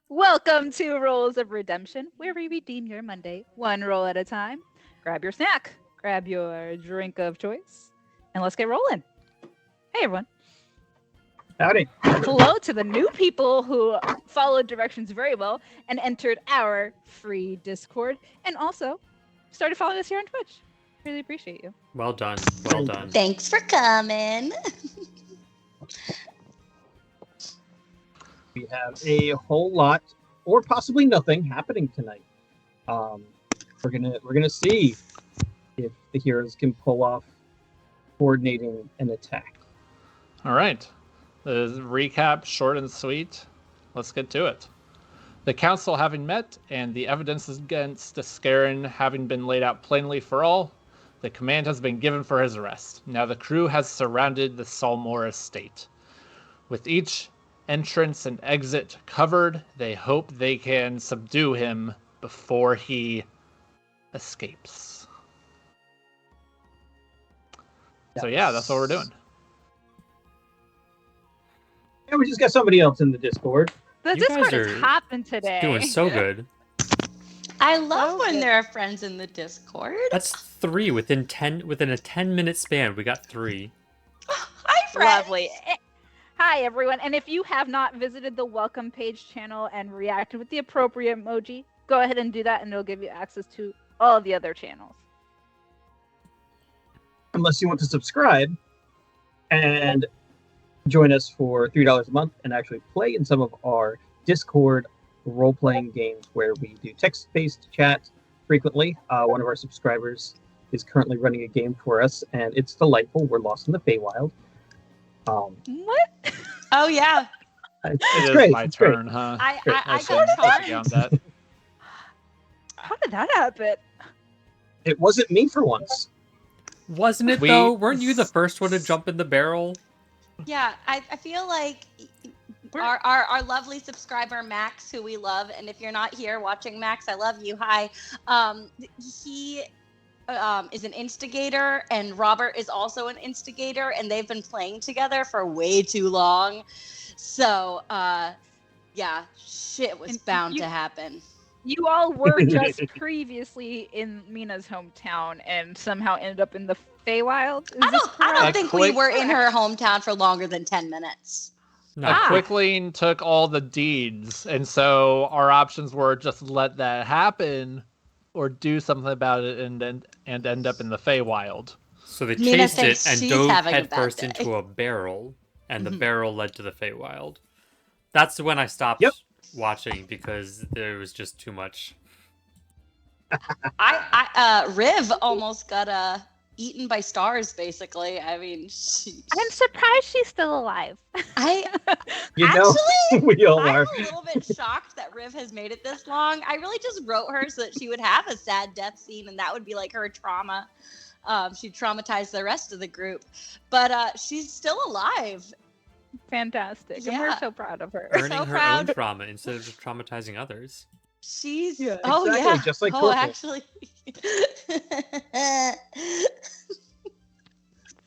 Welcome to Rolls of Redemption, where we redeem your Monday one roll at a time. Grab your snack, grab your drink of choice, and let's get rolling. Hey, everyone. Howdy. Hello to the new people who followed directions very well and entered our free Discord, and also started following us here on Twitch. Really appreciate you. Well done. Well done. Thanks for coming. We have a whole lot, or possibly nothing, happening tonight. We're gonna see if the heroes can pull off coordinating an attack. All right. The recap, short and sweet. Let's get to it. The council having met, and the evidence against Skerrin having been laid out plainly for all, the command has been given for his arrest. Now the crew has surrounded the Salmore estate. With each entrance and exit covered, they hope they can subdue him before he escapes. So yeah, that's what we're doing. Yeah, we just got somebody else in the Discord. The You Discord guys is are hopping today. Doing so good. I love when good. there are friends in the Discord. That's 3 within a 10-minute span. We got 3. Hi, friends. Lovely. Hi, everyone. And if you have not visited the welcome page channel and reacted with the appropriate emoji, go ahead and do that, and it'll give you access to all the other channels. Unless you want to subscribe and join us for $3 a month and actually play in some of our Discord role-playing games where we do text-based chat frequently. One of our subscribers is currently running a game for us, and it's delightful. We're lost in the Feywild. What? Oh yeah, It's It is great. my It's great. turn, huh? I I got got charmed. that. How did that happen? It wasn't me for once. Wasn't it, We- though? Weren't you the first one to jump in the barrel? Yeah, I feel like our lovely subscriber Max, who we love, and if you're not here watching, Max, I love you. Hi. He is an instigator, and Robert is also an instigator, and they've been playing together for way too long. So, yeah, shit was And bound you- to happen. You all were just previously in Mina's hometown and somehow ended up in the Feywild. Is I this don't correct? think we quick- were in her hometown for longer than 10 minutes. No. Ah. Quickling took all the deeds, and so our options were just let that happen, or do something about it and end up in the Feywild. So they Mina chased it thinks and she's dove having a bad headfirst day. into a barrel, and the Mhm. barrel led to the Feywild. That's when I stopped Yep. watching because there was just too much. Riv almost got eaten by stars, basically. I mean, I'm surprised she's still alive. I You know, actually, we all I'm are. a little bit shocked that Riv has made it this long. I really just wrote her so that she would have a sad death scene, and that would be like her trauma. She'd traumatize the rest of the group, but she's still alive. Fantastic. And we're Yeah. so proud of her. Earning so her proud. own trauma instead of just traumatizing others. She's Yeah, oh exactly, yeah, just like oh Corporal. actually.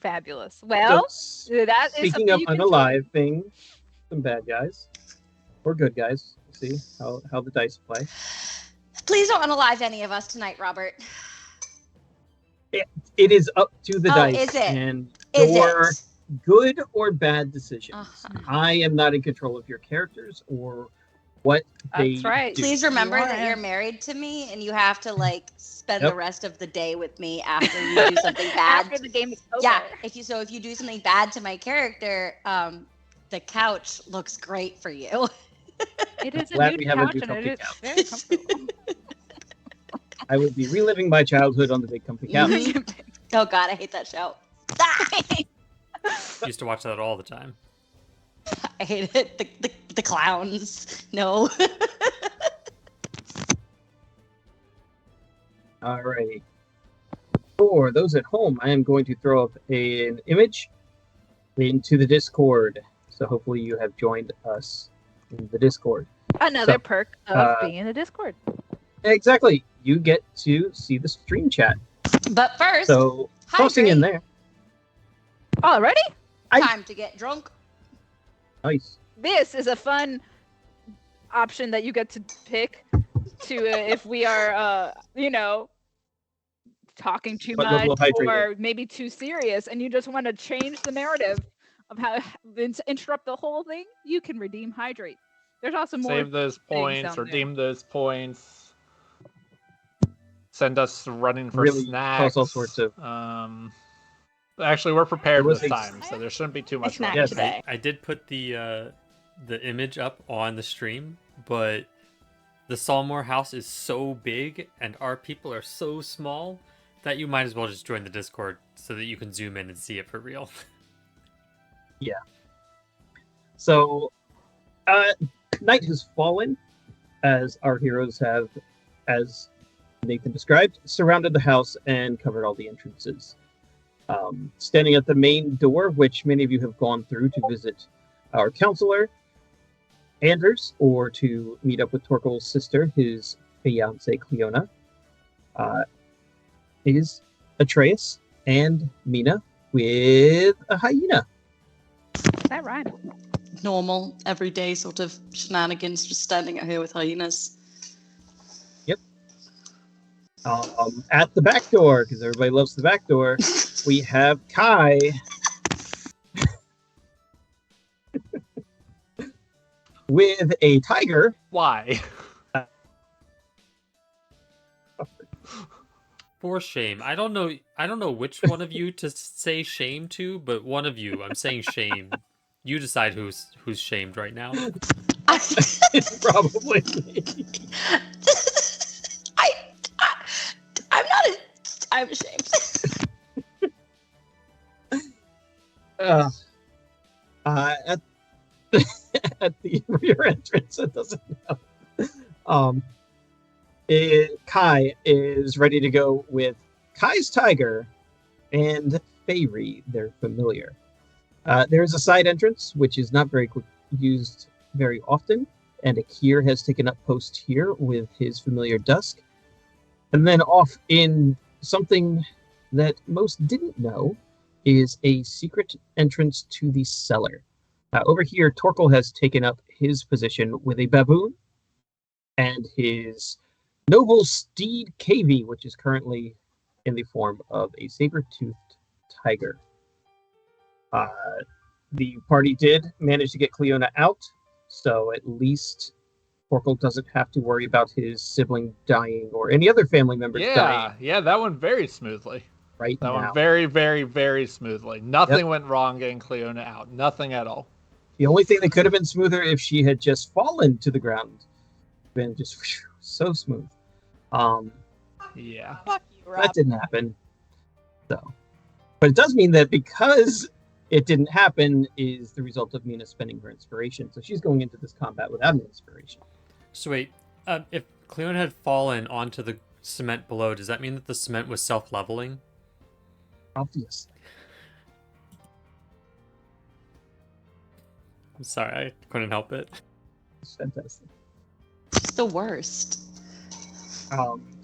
Fabulous. Well, So, that is speaking something of you can unaliving some bad guys or good guys, see how the dice play. Please don't unalive any of us tonight, Robert. It is up to the Oh, dice is it? and Is your it? good or bad decisions. Uh-huh. I am not in control of your characters or what they That's right. do. Please remember You that are. you're married to me, and you have to like spend the Yep. rest of the day with me after you do something bad. After the game is over. Yeah, if you do something bad to my character, the couch looks great for you. It is a Glad new we have a couch new and comfy it is couch. very comfortable. I would be reliving my childhood on the big comfy couch. Mhm. Oh God, I hate that show. Used to watch that all the time. I hate it. The clowns. No. Alrighty. For those at home, I am going to throw up an image into the Discord. So hopefully you have joined us in the Discord. Another So, perk of being in a Discord. Exactly. You get to see the stream chat. But first, So tossing in there. Already? time to get drunk. Nice. This is a fun option that you get to pick to if we are, talking too What much level of hydrated? or maybe too serious, and you just want to change the narrative of how interrupt the whole thing, you can redeem hydrate. There's also more Save those points, down redeem those points. Send us running for Really snacks. cause all sorts of. Actually, we're prepared There was this a- time, so there shouldn't be too much. snack running. Yes. today. I did put the image up on the stream, but the Salmore house is so big and our people are so small that you might as well just join the Discord so that you can zoom in and see it for real. So, night has fallen, as our heroes have, as Nathan described, surrounded the house and covered all the entrances. Standing at the main door, which many of you have gone through to visit our counselor, Anders, or to meet up with Torkel's sister, his fiancée Cleona, is Atreus and Mina with a hyena. Is that right? Normal, everyday sort of shenanigans, just standing out here with hyenas. At the back door, because everybody loves the back door, we have Kai. With a tiger. Why? For shame. I don't know which one of you to say shame to, but one of you. I'm saying shame. You decide who's shamed right now. It's probably me. I'm not. I'm ashamed. At at the rear entrance, it doesn't know. Kai is ready to go with Kai's tiger and Fairy, their familiar. There's a side entrance, which is not used very often, and Akir has taken up post here with his familiar Dusk. And then off in something that most didn't know is a secret entrance to the cellar. Over here, Torkel has taken up his position with a baboon and his noble steed Kavi, which is currently in the form of a saber-toothed tiger. The party did manage to get Cleona out, so at least Torkel doesn't have to worry about his sibling dying or any other family members dying Yeah, that went very smoothly. right That now. went very, very, very smoothly. Nothing went wrong getting Cleona out. Nothing at all. The only thing that could have been smoother if she had just fallen to the ground. Been just so smooth. Yeah. Fuck you, Rob. That didn't happen. So, but it does mean that because it didn't happen is the result of Mina spending her inspiration. So she's going into this combat without an inspiration. So wait, if Cleon had fallen onto the cement below, does that mean that the cement was self-leveling? Obvious. I'm sorry, I couldn't help it. It's fantastic. It's the worst.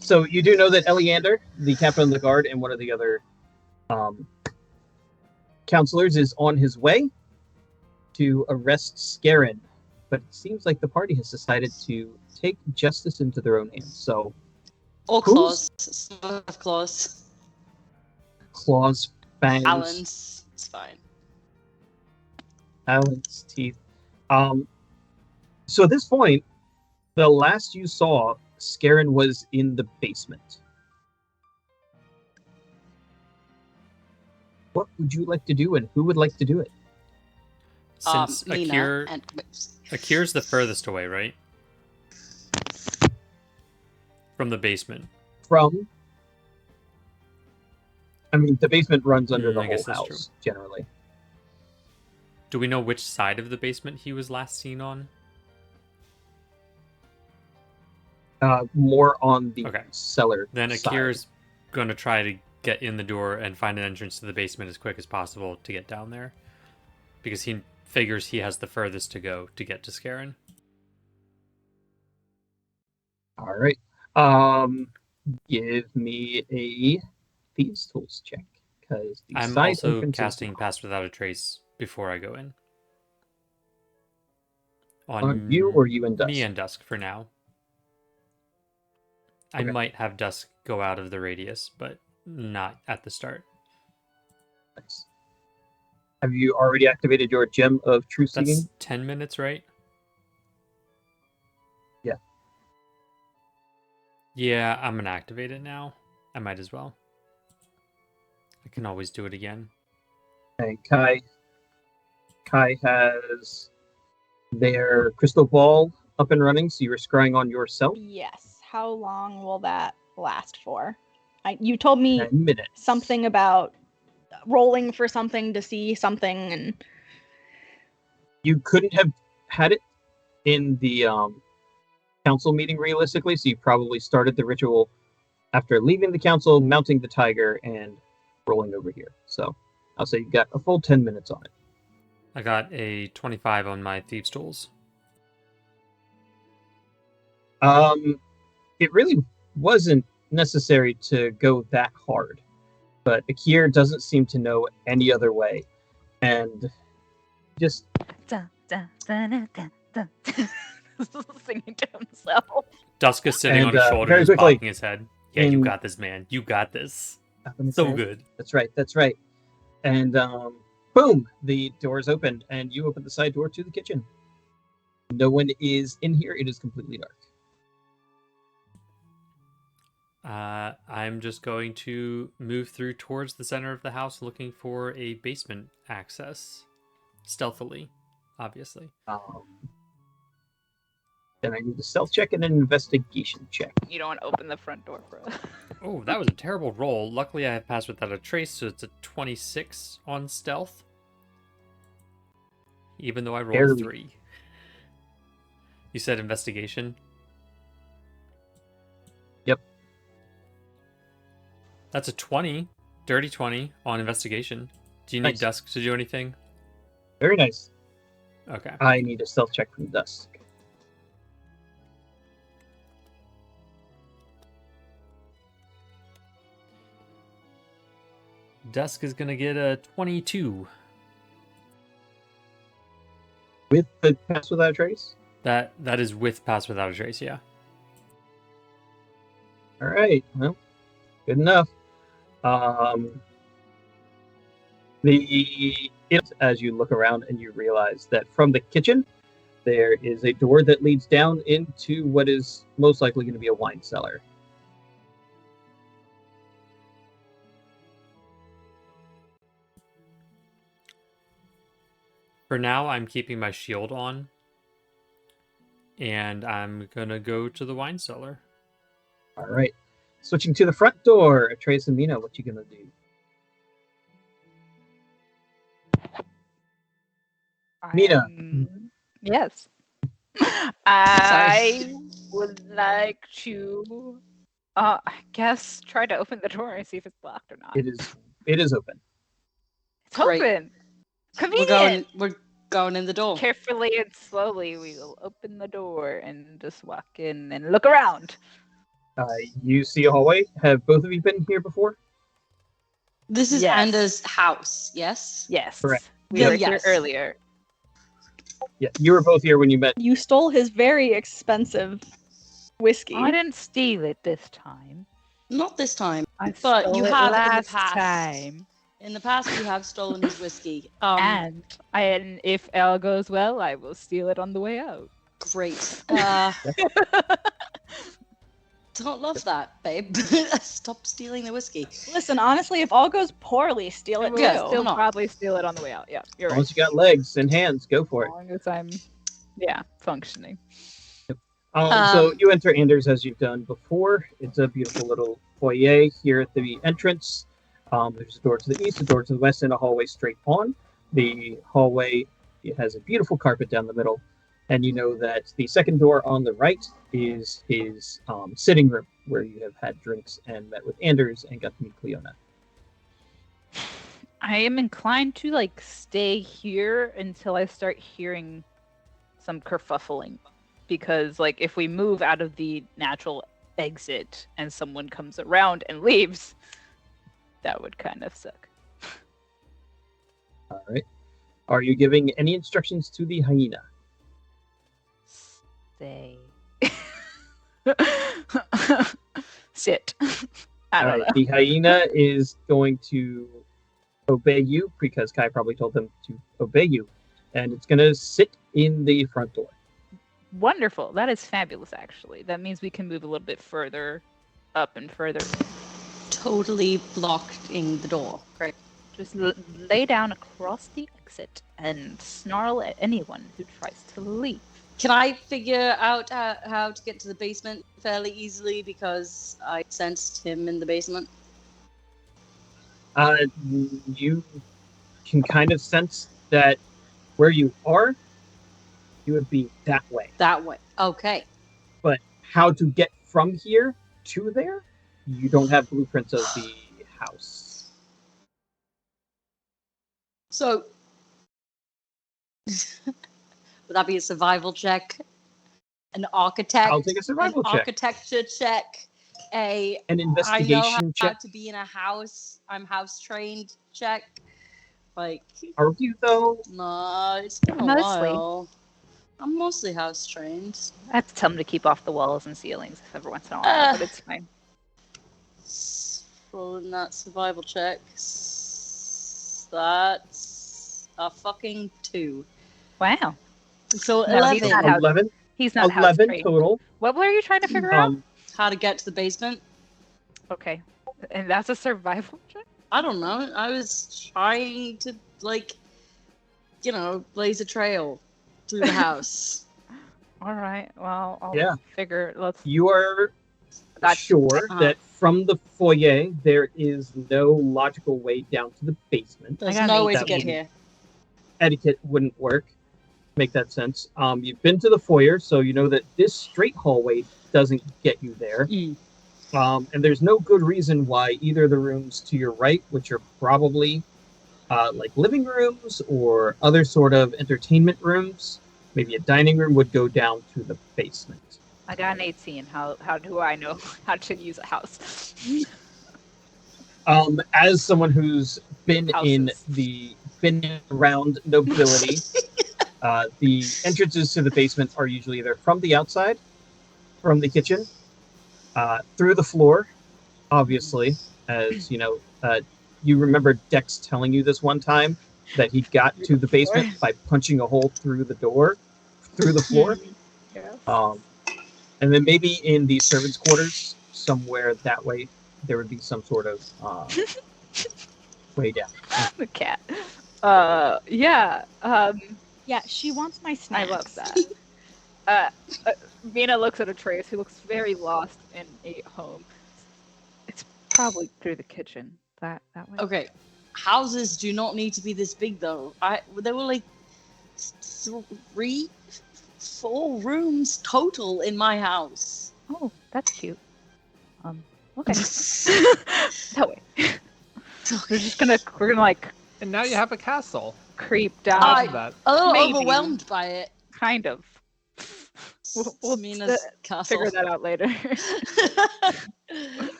So you do know that Eleander, the captain of the guard, and one of the other counselors is on his way to arrest Skerrin. But it seems like the party has decided to take justice into their own hands. So Or Who's- claws. Some have claws. claws, fangs, Talons. It's fine. talons, teeth. So at this point, the last you saw, Skerrin was in the basement. What would you like to do, and who would like to do it? Since Mina Akir's the furthest away, right? From the basement. The basement runs under the I guess whole that's house, true. generally. Do we know which side of the basement he was last seen on? More on the Okay. cellar Then side. Akir's going to try to get in the door and find an entrance to the basement as quick as possible to get down there. Because he figures he has the furthest to go to get to Skerrin. All right. Give me a Thieves' Tools check. Because I'm also casting Pass Without a Trace before I go in. On you or you and Dusk? Me and Dusk for now. I Okay. might have Dusk go out of the radius, but not at the start. Nice. Have you already activated your Gem of True That's Seeing? 10 minutes, right? Yeah. Yeah, I'm gonna activate it now. I might as well. I can always do it again. And Kai has their crystal ball up and running, so you're scrying on yourself. Yes. How long will that last for? You told me 10 minutes. something about rolling for something to see something, and You couldn't have had it in the council meeting realistically, so you probably started the ritual after leaving the council, mounting the tiger, and rolling over here. So I'll say you've got a full 10 minutes on it. I got a 25 on my Thieves' Tools. It really wasn't necessary to go that hard, but Akir doesn't seem to know any other way, and just Dun, dun, dun, dun, dun, dun. Singing to himself. Dusk is sitting And, on his shoulder, very just quickly, bobbing his head. Yeah, you in- got this, man. You got this. up in his So head. good. That's right. And boom, the doors opened, and you open the side door to the kitchen. No one is in here. It is completely dark. I'm just going to move through towards the center of the house, looking for a basement access. Stealthily, obviously. Then I need a stealth check and an investigation check. You don't want to open the front door, bro. Oh, that was a terrible roll. Luckily, I have passed without a trace, so it's a 26 on stealth. Even though I rolled Barely. 3. You said investigation? Yep. That's a 20. Dirty 20 on investigation. Do you need Nice. Dusk to do anything? Very nice. Okay. I need a stealth check from Dusk. Dusk is going to get a 22. With the pass without a trace? That is with pass without a trace, yeah. All right. Well, good enough. As you look around and you realize that from the kitchen, there is a door that leads down into what is most likely going to be a wine cellar. For now, I'm keeping my shield on. And I'm going to go to the wine cellar. All right. Switching to the front door, Trace and Mina, what you going to do? Mina. Yes. I would like to, I guess, try to open the door and see if it's locked or not. It is open. It's Great. open. We're Convenient. going in the door. Carefully and slowly, we will open the door and just walk in and look around. You see a hallway. Have both of you been here before? This is Yes. Anda's house, yes? Yes. Correct. We were Yes. here earlier. Yeah, you were both here when you met. you stole his very expensive whiskey. I didn't steal it this time. Not this time. I But stole you it have in the last past. time. In the past, you have stolen his whiskey. And if all goes well, I will steal it on the way out. Great. Don't love that, babe. Stop stealing the whiskey. Listen, honestly, if all goes poorly, steal it I will Yeah, too. still not. probably steal it on the way out. Yeah, you're right. Once you got legs and hands, go for As it. long as I'm, functioning. So you enter Anders as you've done before. It's a beautiful little foyer here at the entrance. There's a door to the east, a door to the west, and a hallway straight on. The hallway, it has a beautiful carpet down the middle, and you know that the second door on the right is his sitting room, where you have had drinks and met with Anders and got to meet Cleona. I am inclined to stay here until I start hearing some kerfuffling, because if we move out of the natural exit and someone comes around and leaves, that would kind of suck. All right. Are you giving any instructions to the hyena? stay. Sit. I don't know. The hyena is going to obey you because Kai probably told them to obey you. And it's going to sit in the front door. Wonderful. That is fabulous, actually. That means we can move a little bit further up and further. Totally blocking the door. Great. Just lay down across the exit and snarl at anyone who tries to leave. Can I figure out how to get to the basement fairly easily because I sensed him in the basement? You can kind of sense that where you are, you would be that way. That way. Okay. But how to get from here to there, you don't have blueprints of the house. So, would that be a survival check? An architect? I'll take a survival check. Architecture check. An I know investigation how check. to be in a house. I'm house trained check. Like, Are you though? no, it's been a Mostly. while. I'm mostly house trained. I have to tell them to keep off the walls and ceilings every once in a while, but it's fine. Rolling that survival check. That's a fucking 2. Wow. So No, he's 11. not house- 11? He's not house 11 trained. total. What were you trying to figure out? How to get to the basement? Okay. And that's a survival check? I don't know. I was trying to, like, blaze a trail through the house. All right. Well, I'll Yeah. figure. Let's. You are Gotcha. sure Uh-huh. that from the foyer there is no logical way down to the basement. There's got no an way to 18. get here. Etiquette wouldn't work. Make that sense. You've been to the foyer, so you know that this straight hallway doesn't get you there. Mm. And there's no good reason why either of the rooms to your right, which are probably like living rooms or other sort of entertainment rooms, maybe a dining room, would go down to the basement. I got an 18. How do I know how to use a house? As someone who's been Houses. been around nobility, the entrances to the basement are usually either from the outside, from the kitchen, through the floor, obviously, as you remember Dex telling you this one time that he got to the basement by punching a hole through the door, through the floor. Yes. And then maybe in the servants' quarters, somewhere that way, there would be some sort of way down. The cat. Yeah. Yeah, she wants my I snacks. love that. Mina looks at Atreus, who looks very lost in a home. It's probably through the kitchen. That way. Okay. Houses do not need to be this big, though. There were like 3, 4 rooms total in my house. Oh, that's cute. Okay. That way. We're gonna like And now you have a castle. creep down. Imagine that. A little Maybe. overwhelmed by it. Kind of. We'll Mina's castle. figure that out later.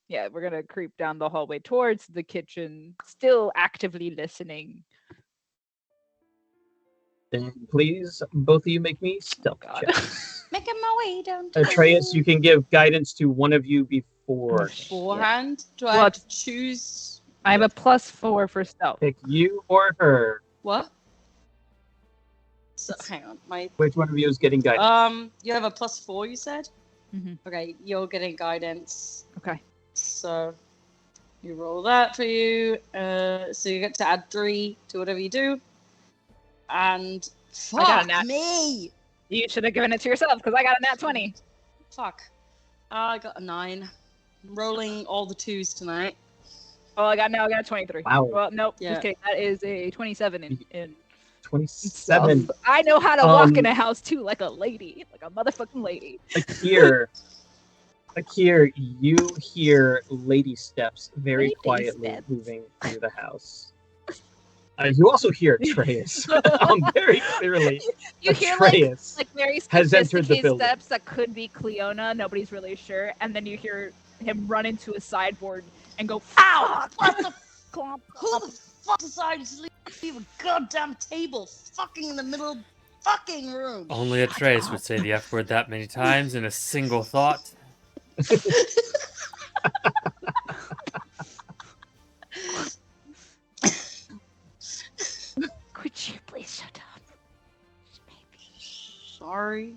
Yeah, we're gonna creep down the hallway towards the kitchen, still actively listening. Then please, both of you make me stealth God. checks. Making my way down to Atreus, you can give guidance to one of you before. beforehand. Do I Well, have to choose I have a +4 for stealth. Pick you or her. what? So hang on, Which one of you is getting guidance? you have a +4, you said? Mhm. Okay, you're getting guidance. Okay. So you roll that for you. So you get to add 3 to whatever you do. And I got a fuck nat- me! You should have given it to yourself because I got a nat 20. Fuck. I got a 9. I'm rolling all the 2s tonight. Oh, I got a 23. Wow. Well, nope. Yeah. Just kidding. That is a 27 in 27. stealth. I know how to walk in a house too, like a lady, like a motherfucking lady. Akir, you hear lady steps very Lady quietly steps. moving through the house. You also hear Atreus very clearly. You hear Atreus like very has entered the sophisticated building. steps that could be Cleona. Nobody's really sure, and then you hear him run into a sideboard and go, "Ow!" What the Clomp. Who the fuck decided to leave a goddamn table fucking in the middle of fucking room. Only a trace would say the F word that many times in a single thought. Could you please shut up? Sorry.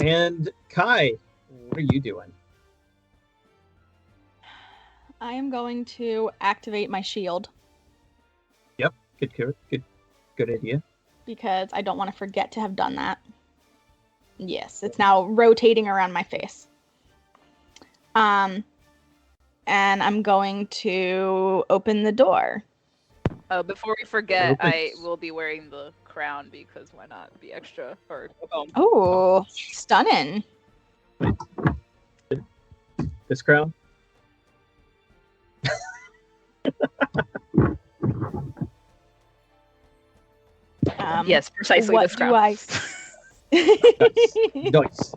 And Kai, what are you doing? I am going to activate my shield Good idea. because I don't want to forget to have done that. Yes, it's now rotating around my face. And I'm going to open the door. Before we forget, Open. I will be wearing the crown because why not be extra? Oh, stunning. This crown? Yes, precisely What this do crown. I? Nice.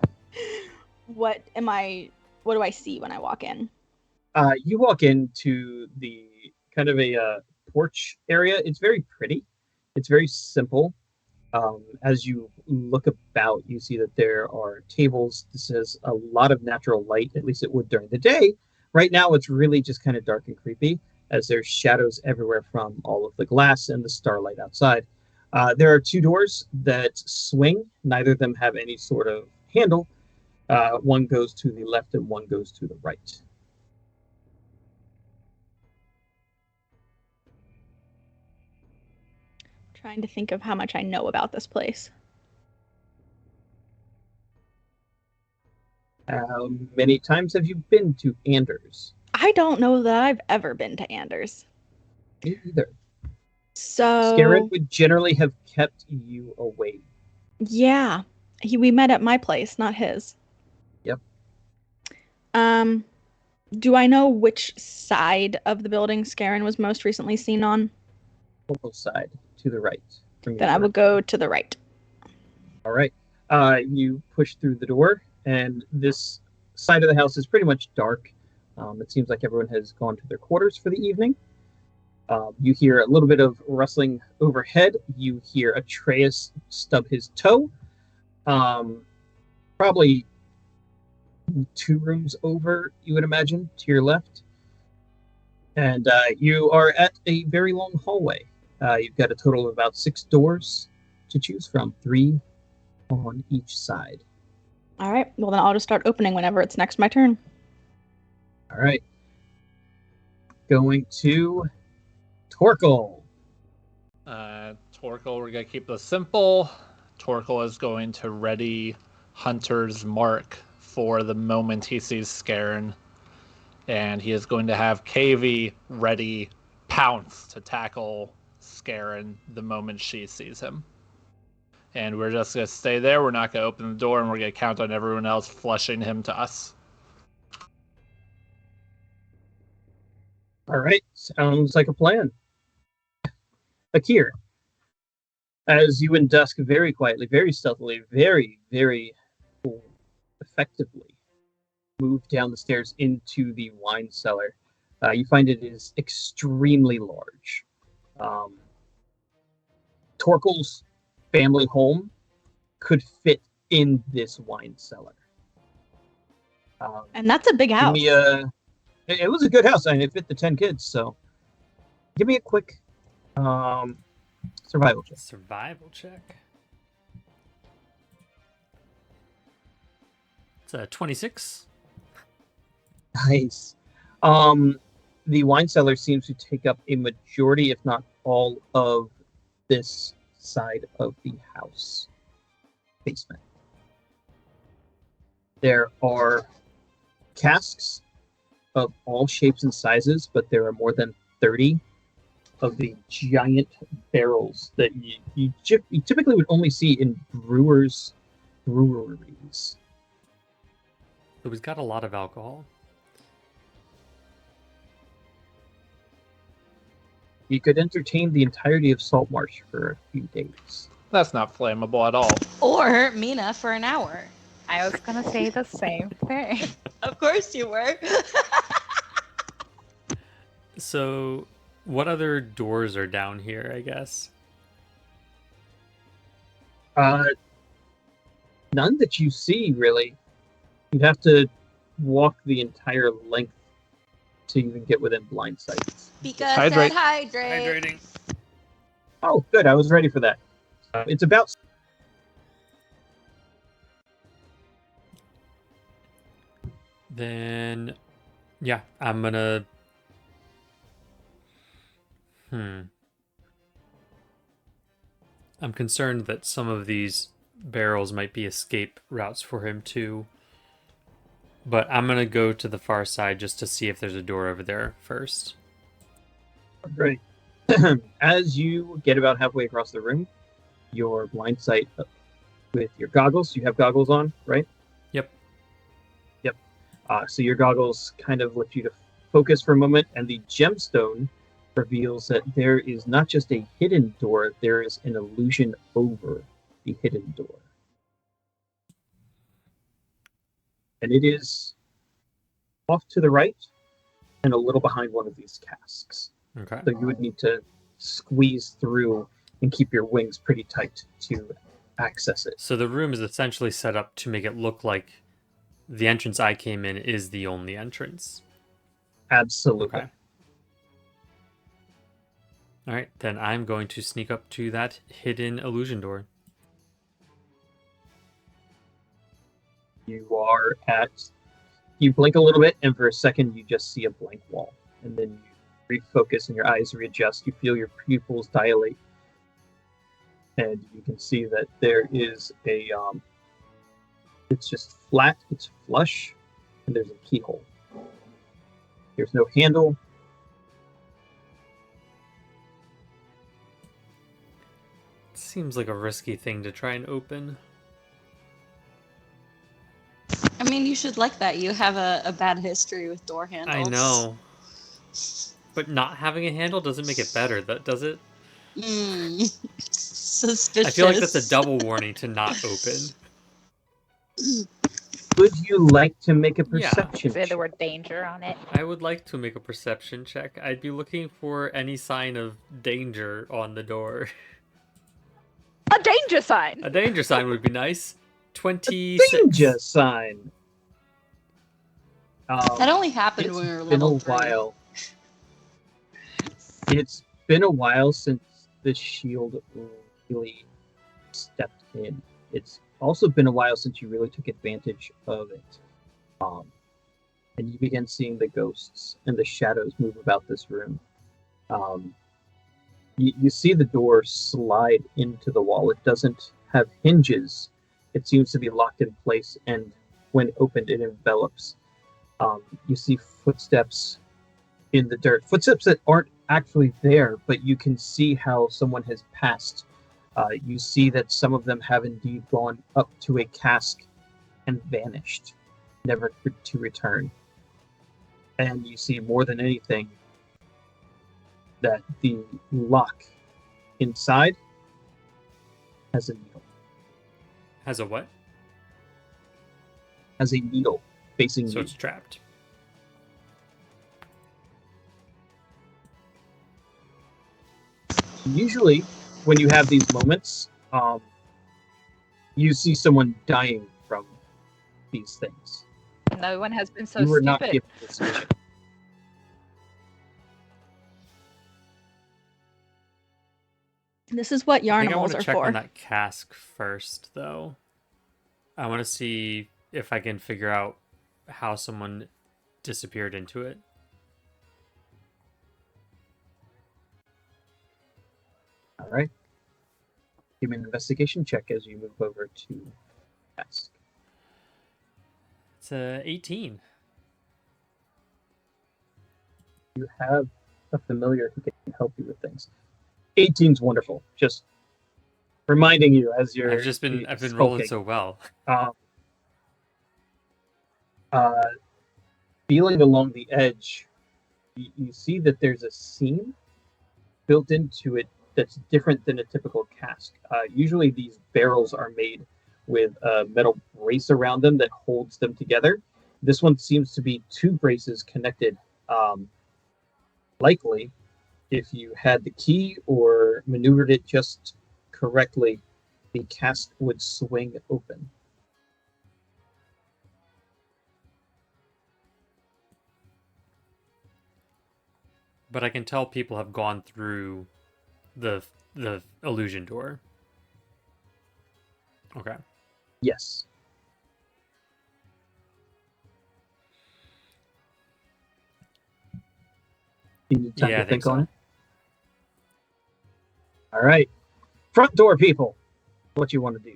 What do I see when I walk in? You walk into the kind of a porch area. It's very pretty. It's very simple. As you look about, you see that there are tables. This has a lot of natural light, at least it would during the day. Right now, it's really just kind of dark and creepy, as there's shadows everywhere from all of the glass and the starlight outside. There are two doors that swing. Neither of them have any sort of handle. One goes to the left and one goes to the right. Trying to think of how much I know about this place. How many times have you been to Anders? I don't know that I've ever been to Anders. Me either. So Skerrin would generally have kept you away. yeah, we met at my place, not his. Yep. Do I know which side of the building Skerrin was most recently seen on? Both side to the right. from Then your I will go to the right. All right. You push through the door, and this side of the house is pretty much dark. It seems like everyone has gone to their quarters for the evening. You hear a little bit of rustling overhead. You hear Atreus stub his toe. Probably 2 rooms over, you would imagine, to your left. And you are at a very long hallway. You've got a total of about 6 doors to choose from, 3 on each side. All right. Well, then I'll just start opening whenever it's next my turn. All right. Going to Torkel. Torkel, we're going to keep this simple. Torkel is going to ready Hunter's mark for the moment he sees Skerrin. And he is going to have Kavy ready pounce to tackle Skerrin the moment she sees him. And we're just going to stay there. We're not going to open the door, and we're going to count on everyone else flushing him to us. All right. Sounds like a plan. Akir, as you and Dusk very quietly, very stealthily, very, very effectively move down the stairs into the wine cellar, you find it is extremely large. Torkel's family home could fit in this wine cellar. And that's a big Give house. me a. It was a good house, and it fit the 10 kids. So, give me a quick survival check. Survival check. It's a 26. Nice. The wine cellar seems to take up a majority, if not all, of this side of the house basement. There are casks of all shapes and sizes, but there are more than 30 of the giant barrels that you typically would only see in breweries. So he's got a lot of alcohol. You could entertain the entirety of Saltmarsh for a few days. That's not flammable at all. Or Mina for an hour. I was gonna say the same thing. Of course you were. So What other doors are down here, I guess? None that you see, really. You'd have to walk the entire length to even get within blind sight. Because Hydrate. said hydrate. Hydrating. Oh, good. I was ready for that. It's about... Then, yeah, I'm gonna... I'm concerned that some of these barrels might be escape routes for him too. But I'm gonna go to the far side just to see if there's a door over there first. Great. As you get about halfway across the room, your blind sight with your goggles, you have goggles on, right? Yep. So your goggles kind of let you to focus for a moment, and the gemstone reveals that there is not just a hidden door, there is an illusion over the hidden door. And it is off to the right and a little behind one of these casks. Okay. So you would need to squeeze through and keep your wings pretty tight to access it. So the room is essentially set up to make it look like the entrance I came in is the only entrance. Absolutely. Okay. All right, then I'm going to sneak up to that hidden illusion door. You are at... You blink a little bit, and for a second you just see a blank wall. And then you refocus and your eyes readjust. You feel your pupils dilate. And you can see that there is a... it's just flat, it's flush, and there's a keyhole. There's no handle. Seems like a risky thing to try and open. I mean, you should like that. You have a bad history with door handles. I know. But not having a handle doesn't make it better, does it? Suspicious. I feel like that's a double warning to not open. Would you like to make a perception Say the check? word danger on it. I would like to make a perception check. I'd be looking for any sign of danger on the door. A danger sign! A danger sign would be nice. 26. Danger sign. That only happened It's when we were been a little. while. It's been a while since the shield really stepped in. It's also been a while since you really took advantage of it. And you begin seeing the ghosts and the shadows move about this room. You see the door slide into the wall. It doesn't have hinges. It seems to be locked in place, and when opened, it envelops. You see footsteps in the dirt. Footsteps that aren't actually there, but you can see how someone has passed. You see that some of them have indeed gone up to a cask and vanished, never to return. And you see more than anything that the lock inside has a needle. Has a what? Has a needle facing So you. it's trapped. Usually, when you have these moments, you see someone dying from these things. No one has been so You were stupid. not given this vision. This is what I think I want yarnimals to are check for. on that cask first, though. I want to see if I can figure out how someone disappeared into it. All right. Give me an investigation check as you move over to task. It's 18. You have a familiar who can help you with things. 18's wonderful. Just reminding you as you're. I've been rolling skulking. so well. Feeling along the edge, you see that there's a seam built into it that's different than a typical cask. Usually these barrels are made with a metal brace around them that holds them together. This one seems to be two braces connected. Likely, if you had the key or maneuvered it just correctly, the cask would swing open. But I can tell people have gone through the illusion door. Okay. Yes. You need time Yeah, to I think think on so. it. All right. Front door people. What you want to do?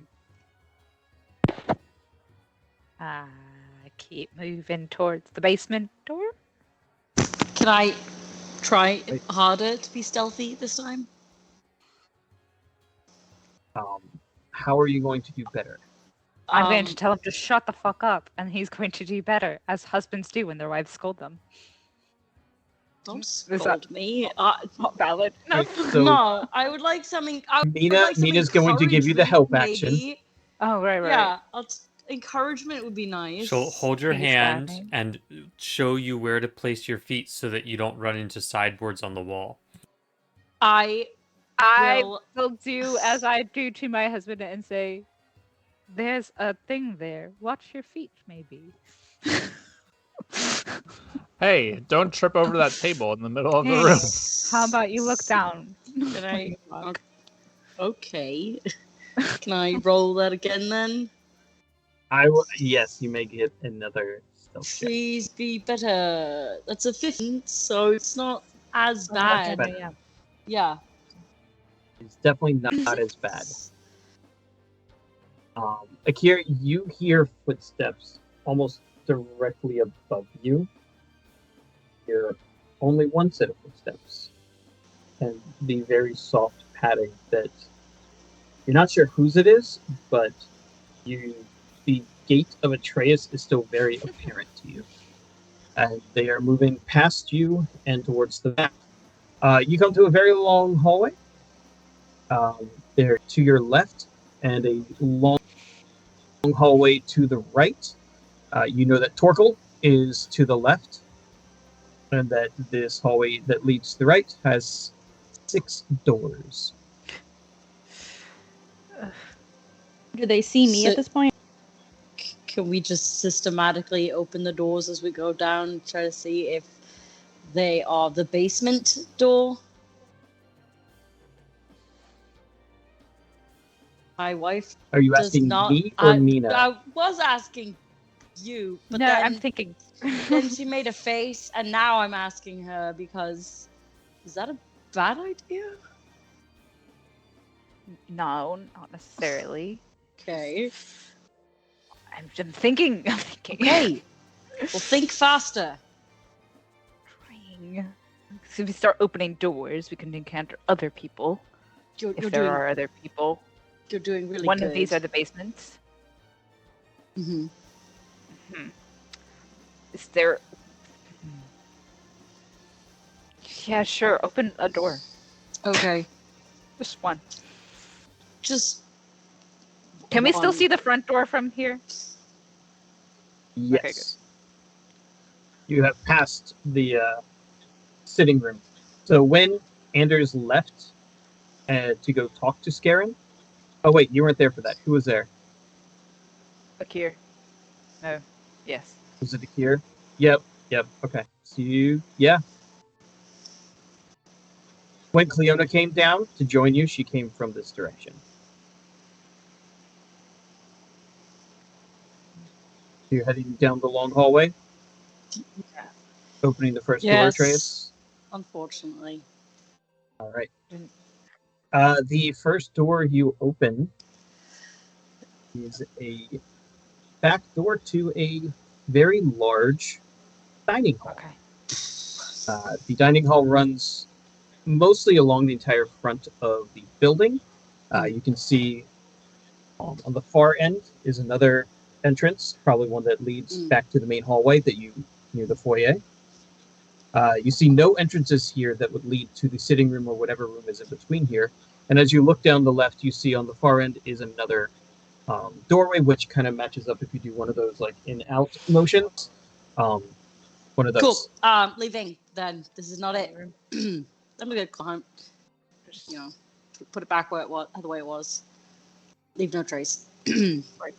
Keep moving towards the basement door. Can I try harder to be stealthy this time? How are you going to do better? I'm going to tell him to shut the fuck up, and he's going to do better, as husbands do when their wives scold them. Don't Is scold that me. not valid? No. Okay, so No, I would like something. Mina's going to give you the help action. Maybe. Oh, right. Yeah, encouragement would be nice. She'll hold your Peace hand sign. and show you where to place your feet so that you don't run into sideboards on the wall. I will do as I do to my husband and say, "There's a thing there. Watch your feet, maybe." Hey, don't trip over that table in the middle of the room. How about you look down? Can I? Okay. Can I roll that again then? Yes, you may get another stealth check. Please be better. That's a 15, so it's not as bad. better. Yeah. It's definitely not as bad. Akira, you hear footsteps almost directly above you. Hear only one set of footsteps, and the very soft padding that you're not sure whose it is, but the gait of Atreus is still very apparent to you. And they are moving past you and towards the back. You come to a very long hallway. They're to your left, and a long hallway to the right. You know that Torkel is to the left, and that this hallway that leads to the right has 6 doors. Do they see me So- at this point? Can we just systematically open the doors as we go down and try to see if they are the basement door? My wife Are you does asking not. me or Mina? I was asking you, but no, then, I'm thinking. then she made a face, and now I'm asking her because is that a bad idea? No, not necessarily. Okay. I'm thinking. Okay. Well, think faster. Trying. So if we start opening doors, we can encounter other people. You're If there doing. are other people. You're doing really One good. of these are the basements. Mm-hmm. Is there? Yeah, sure. Open a door. Okay. Just one. Just. Can we still one. see the front door from here? Yes. Okay, good. You have passed the sitting room. So when Anders left to go talk to Skerrin. Oh wait, you weren't there for that. Who was there? Akir. No. Yes. Was it Akira? Yep. Okay. So yeah. When Cleona came down to join you, she came from this direction. You're heading down the long hallway? Yeah. Opening the first door, Yes. Atreus? Unfortunately. All right. The first door you open is a back door to a very large dining hall. Okay. The dining hall runs mostly along the entire front of the building. You can see on the far end is another entrance, probably one that leads back to the main hallway that you near the foyer. You see no entrances here that would lead to the sitting room or whatever room is in between here. And as you look down the left, you see on the far end is another doorway, which kind of matches up if you do one of those like in-out motions. One of those. Cool. Leaving then. This is not it. I'm gonna climb. Just, put it back where it was, the way it was. Leave no trace. Right.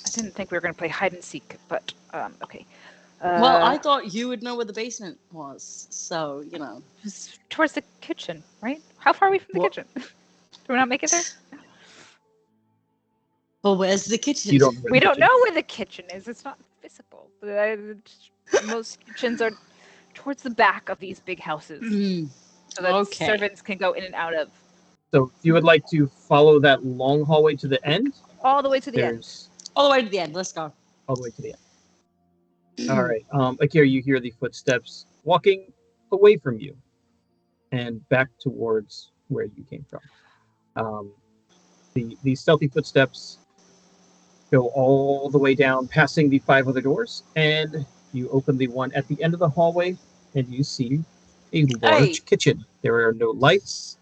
I didn't think we were going to play hide and seek, but okay. Well, I thought you would know where the basement was, so It's towards the kitchen, right? How far are we from the kitchen? Do we not make it there? Well, where's the kitchen? You don't. We don't know where the kitchen is. It's not visible. Most kitchens are towards the back of these big houses, so that servants can go in and out of. So you would like to follow that long hallway to the end? All the way to the end. All the way to the end. Let's go. All the way to the end. All right. Akira, you hear the footsteps walking away from you and back towards where you came from. The stealthy footsteps go all the way down, passing the 5 other doors, and you open the one at the end of the hallway, and you see a large kitchen. There are no lights.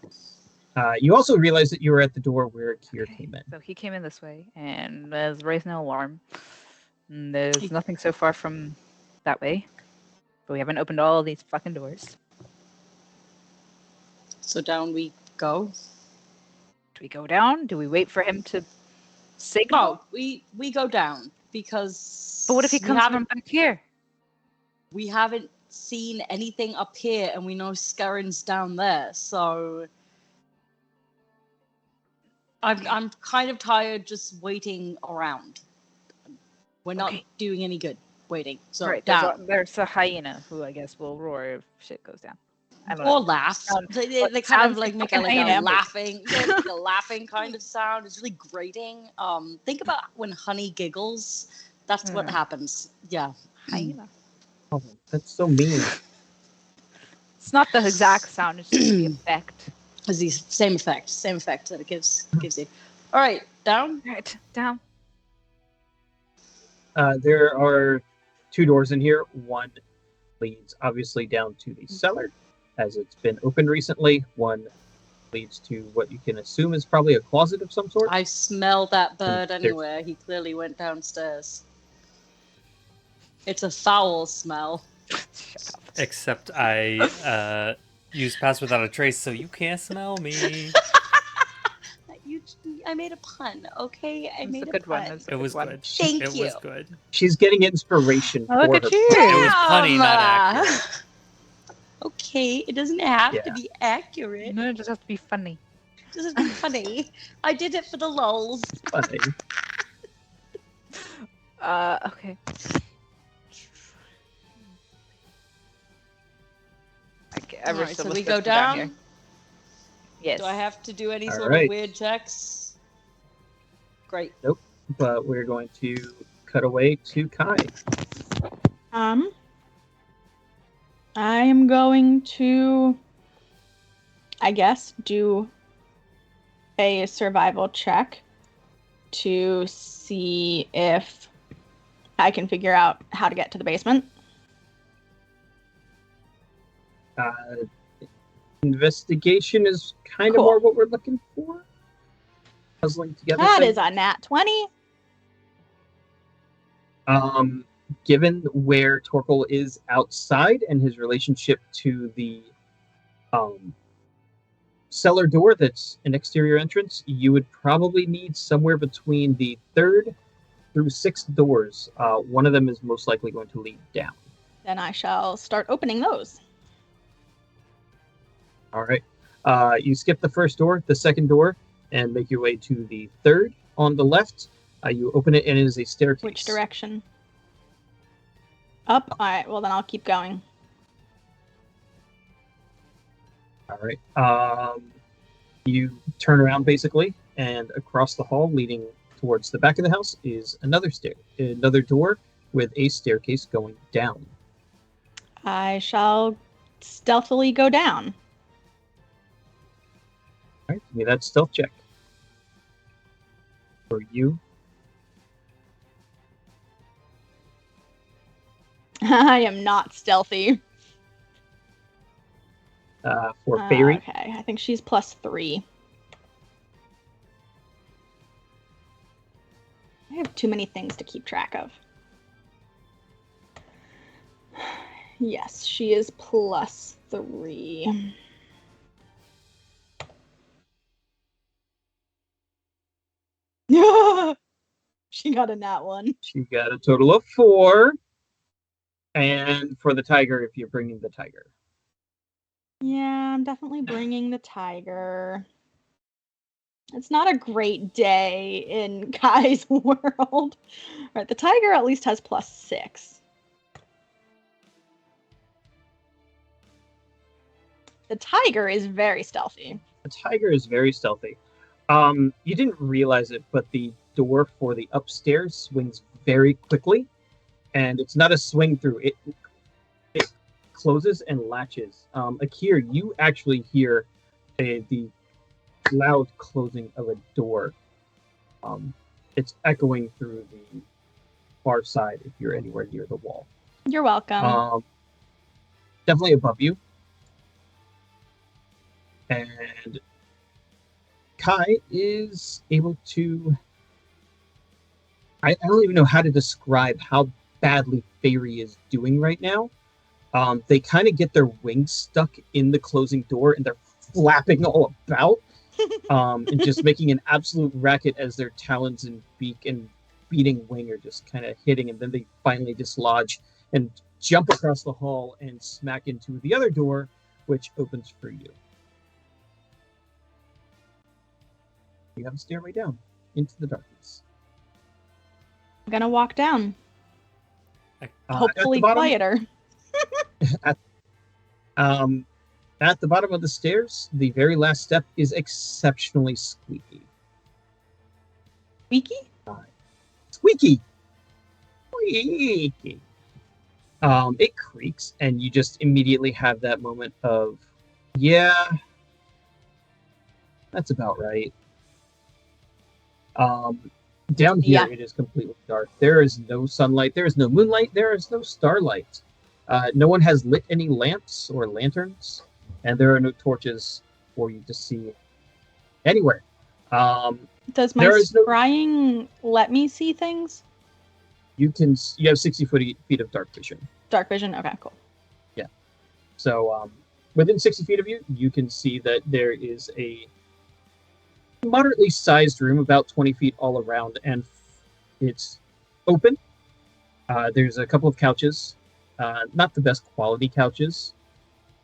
You also realize that you were at the door where Akira came in. So he came in this way, and there's raised no alarm. And there's nothing so far from that way, but we haven't opened all these fucking doors. So down we go. Do we go down? Do we wait for him to signal? No, we go down because. But what if he comes from back here? We haven't seen anything up here, and we know Skerrin's down there. So I'm kind of tired just waiting around. We're not doing any good waiting. So right, down. There's a hyena who I guess will roar if shit goes down. I don't Or know. laugh. They kind of like make a laughing, like a laughing kind of sound. It's really grating. Think about when honey giggles. That's what happens. Yeah. Hyena. Oh, that's so mean. It's not the exact sound, it's just the effect. It's the same effect that it gives you. All right, down. Right, down. There are 2 doors in here. One leads obviously down to the cellar, as it's been opened recently. One leads to what you can assume is probably a closet of some sort. I smell that bird anywhere. He clearly went downstairs. It's a foul smell. Except I use pass without a trace, so you can't smell me. I made a pun, okay? I made a good pun. one. It was good. Thank it you. was good. She's getting inspiration for Look her. at you. It was punny, not accurate. Okay, it doesn't have to be accurate. No, it just has to be funny. It doesn't be funny. I did it for the lulz. Funny. Okay. Alright, so we go down here. Yes. Do I have to do any All sort right. of weird checks? Great. Nope. But we're going to cut away to Kai. I am going to, I guess, do a survival check to see if I can figure out how to get to the basement. Investigation is kind of more what we're looking for. Puzzling together. That is a nat 20. Given where Torkel is outside and his relationship to the cellar door that's an exterior entrance, you would probably need somewhere between the 3rd through 6th doors. One of them is most likely going to lead down. Then I shall start opening those. All right. You skip the first door, the second door, and make your way to the 3rd on the left. You open it, and it is a staircase. Which direction? Up? All right, well, then I'll keep going. All right. You turn around, basically, and across the hall leading towards the back of the house is another door with a staircase going down. I shall stealthily go down. All right, give me that stealth check. For you. I am not stealthy. For Fairy. Okay, I think she's +3. I have too many things to keep track of. Yes, she is +3. She got a nat one. She got a total of 4. And for the tiger, if you're bringing the tiger. Yeah, I'm definitely bringing the tiger. It's not a great day in Kai's world. Right, the tiger at least has +6. The tiger is very stealthy. The tiger is very stealthy. You didn't realize it, but the door for the upstairs swings very quickly, and it's not a swing through. It closes and latches. Akir, you actually hear the loud closing of a door. It's echoing through the far side if you're anywhere near the wall. You're welcome. Definitely above you. And Kai is able to... I don't even know how to describe how badly Fairy is doing right now. They kind of get their wings stuck in the closing door and they're flapping all about. And just making an absolute racket as their talons and beak and beating wing are just kind of hitting, and then they finally dislodge and jump across the hall and smack into the other door, which opens for you. You have a stairway down into the darkness. I'm gonna walk down. Hopefully at the bottom, quieter. At the bottom of the stairs, the very last step is exceptionally squeaky. Squeaky? Squeaky! Squeaky! It creaks, and you just immediately have that moment of, yeah, that's about right. Down here, It is completely dark. There is no sunlight. There is no moonlight. There is no starlight. No one has lit any lamps or lanterns, and there are no torches for you to see anywhere. Does my scrying let me see things? You have 60 feet of dark vision. Dark vision? Okay, cool. Yeah. So within 60 feet of you, you can see that there is a moderately sized room, about 20 feet all around, and it's open. There's a couple of couches, not the best quality couches.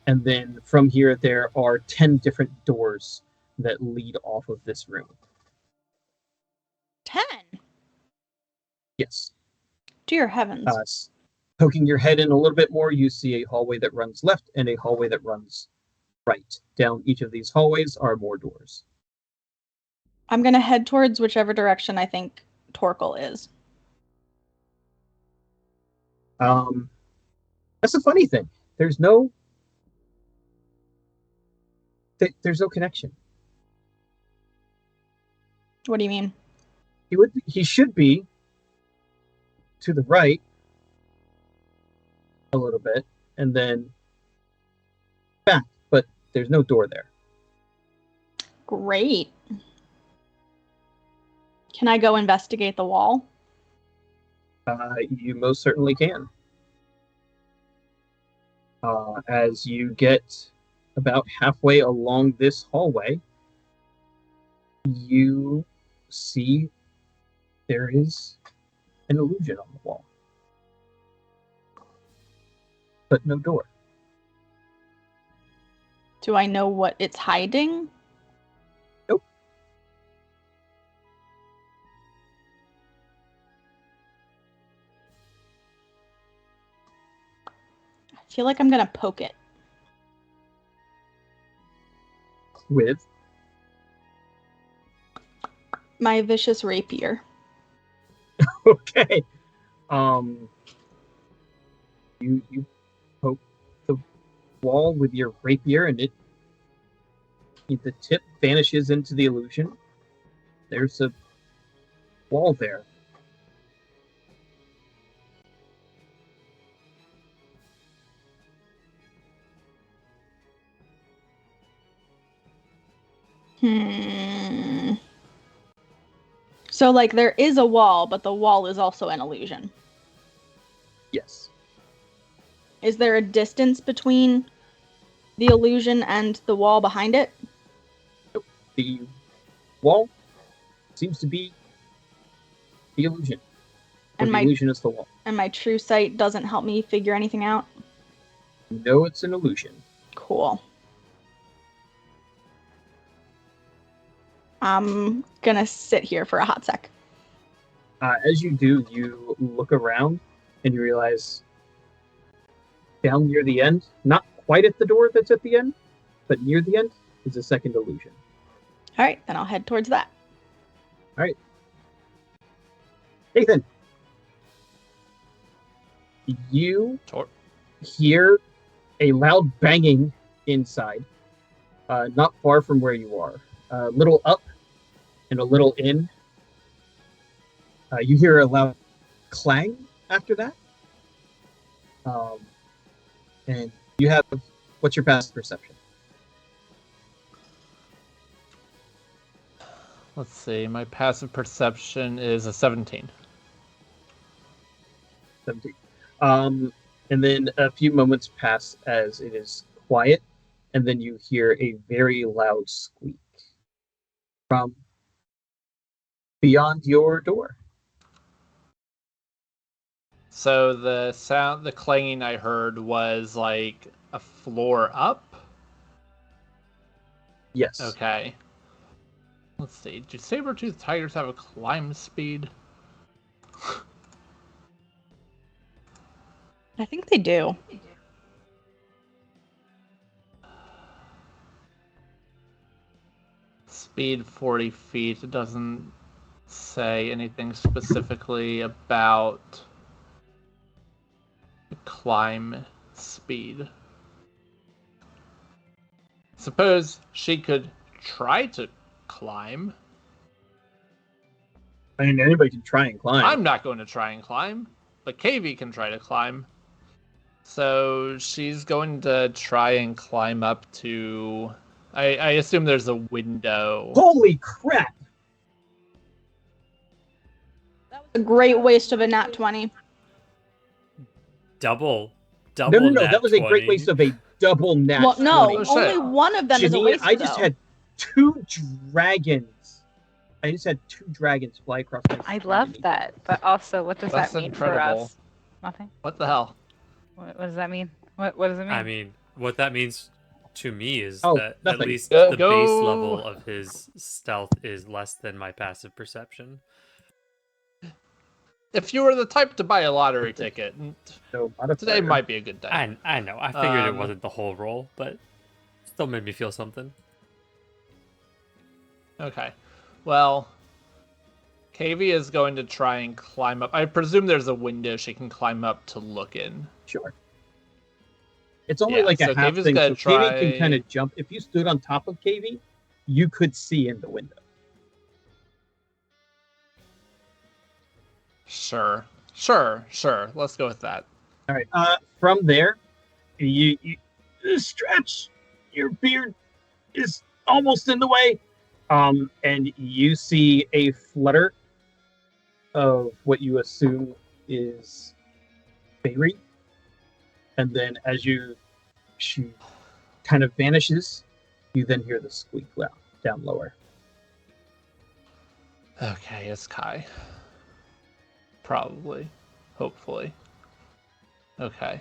And then from here, there are 10 different doors that lead off of this room. 10? Yes. Dear heavens. Poking your head in a little bit more, you see a hallway that runs left and a hallway that runs right. Down each of these hallways are more doors. I'm going to head towards whichever direction I think Torkel is. That's a funny thing. There's no connection. What do you mean? He should be to the right a little bit and then back, but there's no door there. Great. Can I go investigate the wall? You most certainly can. As you get about halfway along this hallway, you see there is an illusion on the wall, but no door. Do I know what it's hiding? Nope. I feel like I'm gonna poke it. With? My vicious rapier. Okay. You poke the wall with your rapier, and the tip vanishes into the illusion. There's a wall there. So, like, there is a wall, but the wall is also an illusion. Yes. Is there a distance between the illusion and the wall behind it? Nope. The wall seems to be the illusion. Or And the my illusion is the wall. and my true sight doesn't help me figure anything out. No, it's an illusion. Cool. I'm gonna sit here for a hot sec. As you do, you look around and you realize down near the end, not quite at the door that's at the end, but near the end, is a second illusion. All right, then I'll head towards that. Nathan, you Tor- hear a loud banging inside, not far from where you are. A little up and a little in. You hear a loud clang after that. And you have, what's your passive perception? Let's see. My passive perception is a 17. 17. And then a few moments pass as it is quiet, and then you hear a very loud squeak from beyond your door. So the clanging I heard was like a floor up. Yes. Okay. Let's see. Do saber-toothed tigers have a climb speed? I think they do. Speed 40 feet. It doesn't say anything specifically about the climb speed. Suppose she could try to climb. I mean, anybody can try and climb. I'm not going to try and climb, but KV can try to climb. So she's going to try and climb up to... I assume there's a window. Holy crap! A great waste of a nat 20. Double No, nat that was a great 20. waste of a double nat Well, no, 20. Oh, shit. only one of them is a Janine, waste. I just though. had 2 dragons. I just had 2 dragons fly across my I screen. love that, but also, what does That's that mean for incredible. us? Nothing. What the hell? What does that mean? What does it mean? I mean, what that means to me is Oh, that nothing. at least Go- the go. base level of his stealth is less than my passive perception. If you were the type to buy a lottery ticket, So, modifier. today might be a good day. I know. I figured it Um, wasn't the whole roll, but still made me feel something. Okay. Well, KV is going to try and climb up. I presume there's a window she can climb up to look in. Sure. It's only Yeah, like a so half KV's thing, gonna so KV can try- kind of jump. If you stood on top of KV, you could see in the window. Sure. Let's go with that. All right. From there, you stretch. Your beard is almost in the way. And you see a flutter of what you assume is Fairy. And then as she kind of vanishes, you then hear the squeak down lower. Okay, it's Kai. Probably. Hopefully. Okay.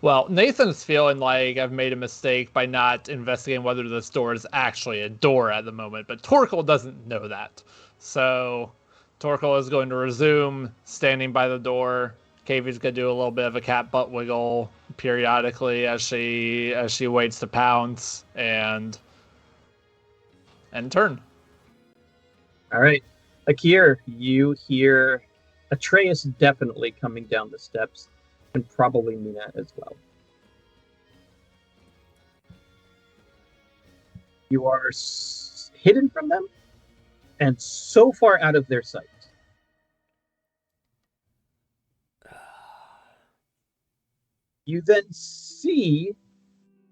Well, Nathan's feeling like I've made a mistake by not investigating whether this door is actually a door at the moment, but Torkel doesn't know that. So Torkel is going to resume standing by the door. Kavi's gonna do a little bit of a cat butt wiggle periodically as she waits to pounce and turn. All right. Akir, you hear Atreus definitely coming down the steps, and probably Mina as well. You are hidden from them and so far out of their sight. You then see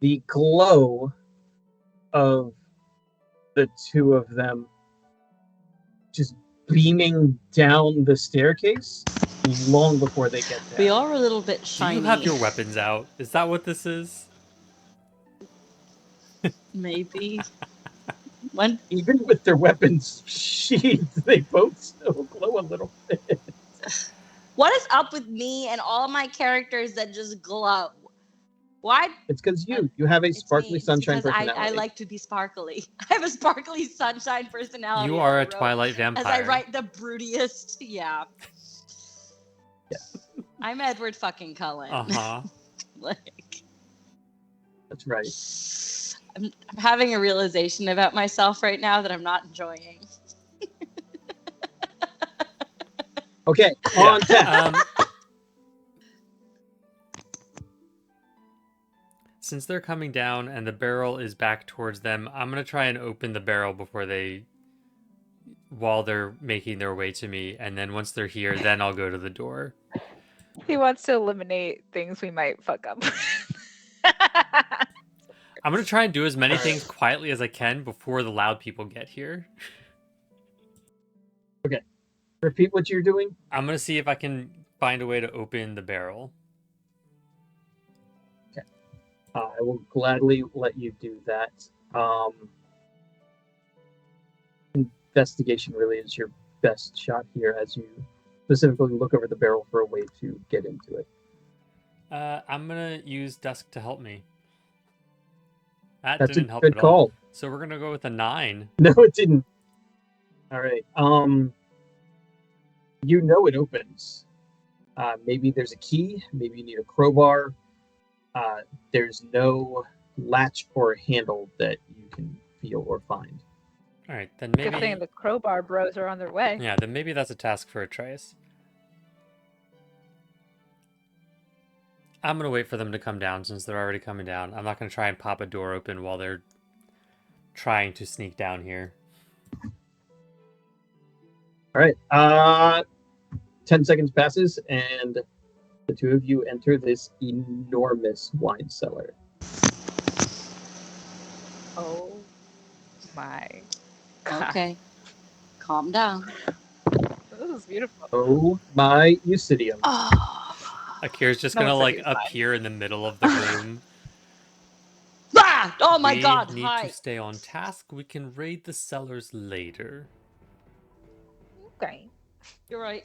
the glow of the two of them just beaming down the staircase long before they get there. We are a little bit Do shiny. you have your weapons out? Is that what this is? Maybe. When Even with their weapons sheathed, they both still glow a little bit. what is up with me and all my characters that just glow? Why? It's because you have a It's sparkly me. It's sunshine because personality. I like to be sparkly. I have a sparkly sunshine personality. You as are I a wrote- Twilight As vampire. I write the broodiest. Yeah. Yes, I'm Edward fucking Cullen. Uh-huh. Like, that's right. I'm having a realization about myself right now that I'm not enjoying. Okay, Yeah. on deck. Since they're coming down and the barrel is back towards them, I'm gonna try and open the barrel while they're making their way to me, and then once they're here, then I'll go to the door. He wants to eliminate things we might fuck up. I'm gonna try and do as many things quietly as I can before the loud people get here. Repeat what you're doing. I'm gonna see if I can find a way to open the barrel. I will gladly let you do that. Investigation really is your best shot here, as you specifically look over the barrel for a way to get into it. I'm gonna use Dusk to help me. That That's didn't a help good at all. call. So we're gonna go with a 9. No, it didn't. All right. You know it opens. Maybe there's a key. Maybe you need a crowbar. There's no latch or handle that you can feel or find. All right, then Good thing maybe. the crowbar bros are on their way. Yeah, then maybe that's a task for Atreus. I'm gonna wait for them to come down since they're already coming down. I'm not gonna try and pop a door open while they're trying to sneak down here. All right. 10 seconds passes, and the two of you enter this enormous wine cellar. Oh my god. Okay. Calm down. This is beautiful. Oh my Eucidium. Oh. Akira's just No gonna one said like he was fine. appear in the middle of the room. Ah! Oh my we god. need Hi. to stay on task. We can raid the cellars later. Okay. You're right.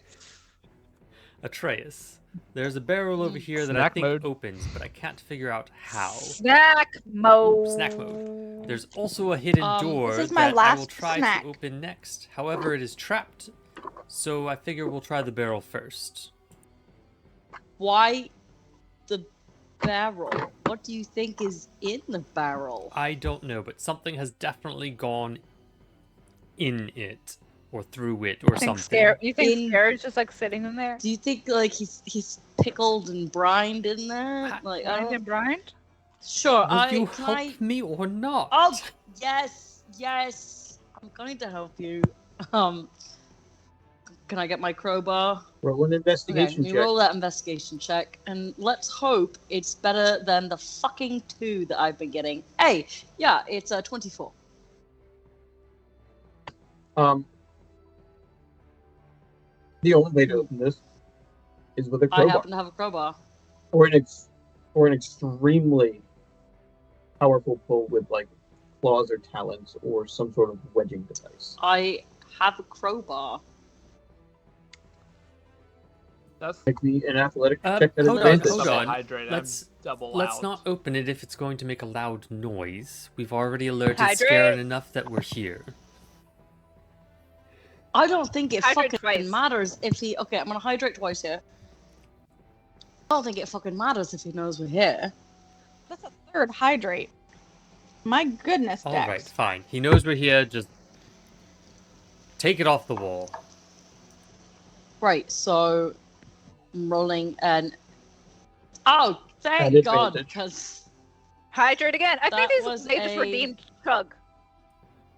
Atreus, there's a barrel over here that I Snack think mode. opens, but I can't figure out how. Snack mode. Snack mode. There's also a hidden door This is my that I will last try snack. to open next. However, it is trapped, so I figure we'll try the barrel first. Why the barrel? What do you think is in the barrel? I don't know, but something has definitely gone in it, or through it, or something. You think In- Skerrin's just like sitting in there? Do you think like he's pickled and brined in there? Like I Blind don't. and blind? Sure. Will you can help I? me or not? Oh yes. I'm going to help you. Can I get my crowbar? Roll an Okay, investigation we check. roll that investigation check, and let's hope it's better than the fucking 2 that I've been getting. Hey, yeah, it's a 24. The only way to open this is with a I crowbar, happen to have a crowbar. or an extremely powerful pull with like claws or talons or some sort of wedging device. I have a crowbar. That's Make me an athletic check at hold advantage. hold on. Hydrate. Let's- double Let's out. not open it if it's going to make a loud noise. We've already alerted Hydrate. Skerrin enough that we're here. I don't think it Hydrate fucking twice. matters if he. Okay, I'm gonna hydrate twice here. I don't think it fucking matters if he knows we're here. That's a third hydrate. My goodness, All Dex. right, fine. He knows we're here. Just take it off the wall. Right, so I'm rolling and. Oh, At thank God, advantage. because Hydrate again. I That think was they just a- redeemed Chug.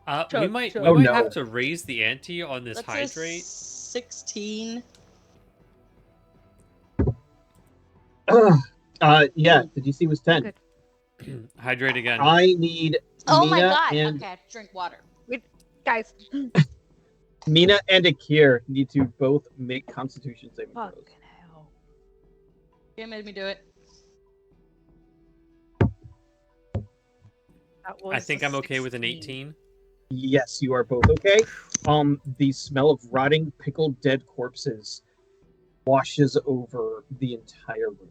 We Chug, might chug. we Oh, might no. have to raise the ante on this that's a hydrate. 16. Yeah, the DC was 10. Good. Hydrate again. I need Oh my Mina God! and Okay, drink water. Guys, Mina and Akir need to both make Constitution saving throws. fucking hell. You made me do it. That I was think a I'm okay with an 16. 18. Yes, you are both okay. The smell of rotting, pickled, dead corpses washes over the entire room.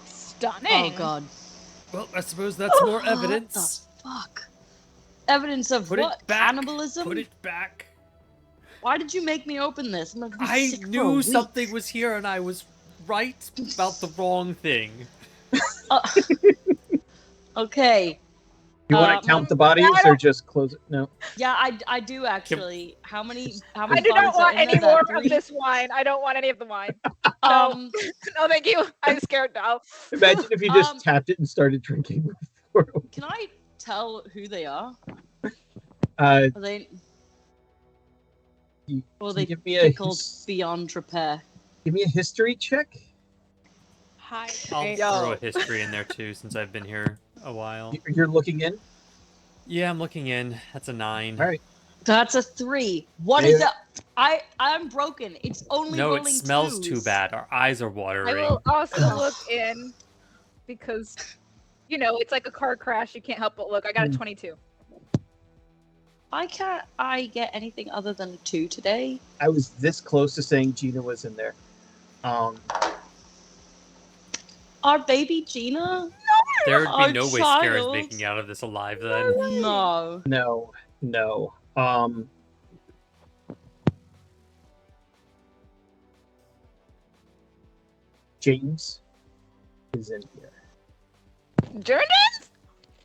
Stunning. Oh God. Well, I suppose that's more evidence. What the fuck? Evidence of Put what? it back. Cannibalism? Put it back. Why did you make me open this? I'm gonna be I sick for a knew week. something was here, and I was right about the wrong thing. Okay. You want to count the bodies or just close it? No. Yeah, I do actually. How many I bodies do not are want in any there? more Three? of this wine. I don't want any of the wine. No, no, thank you. I'm scared now. Imagine if you just tapped it and started drinking before. Can I tell who they are? Are they? You, Or they give me pickled beyond repair? Give me a history check. Hi. I'll throw a history in there too, since I've been here a while. You're looking in? Yeah, I'm looking in. That's a 9. All right. That's a 3. What is that? I'm broken. It's only No, it rolling smells 2s. too bad. Our eyes are watering. I will also look in because, it's like a car crash. You can't help but look. I got a 22. Why can't I get anything other than a 2 today? I was this close to saying Gina was in there. Our baby Gina? There would Our be no way Skerrin's making out of this alive then. No. No. James is in here. Jordan?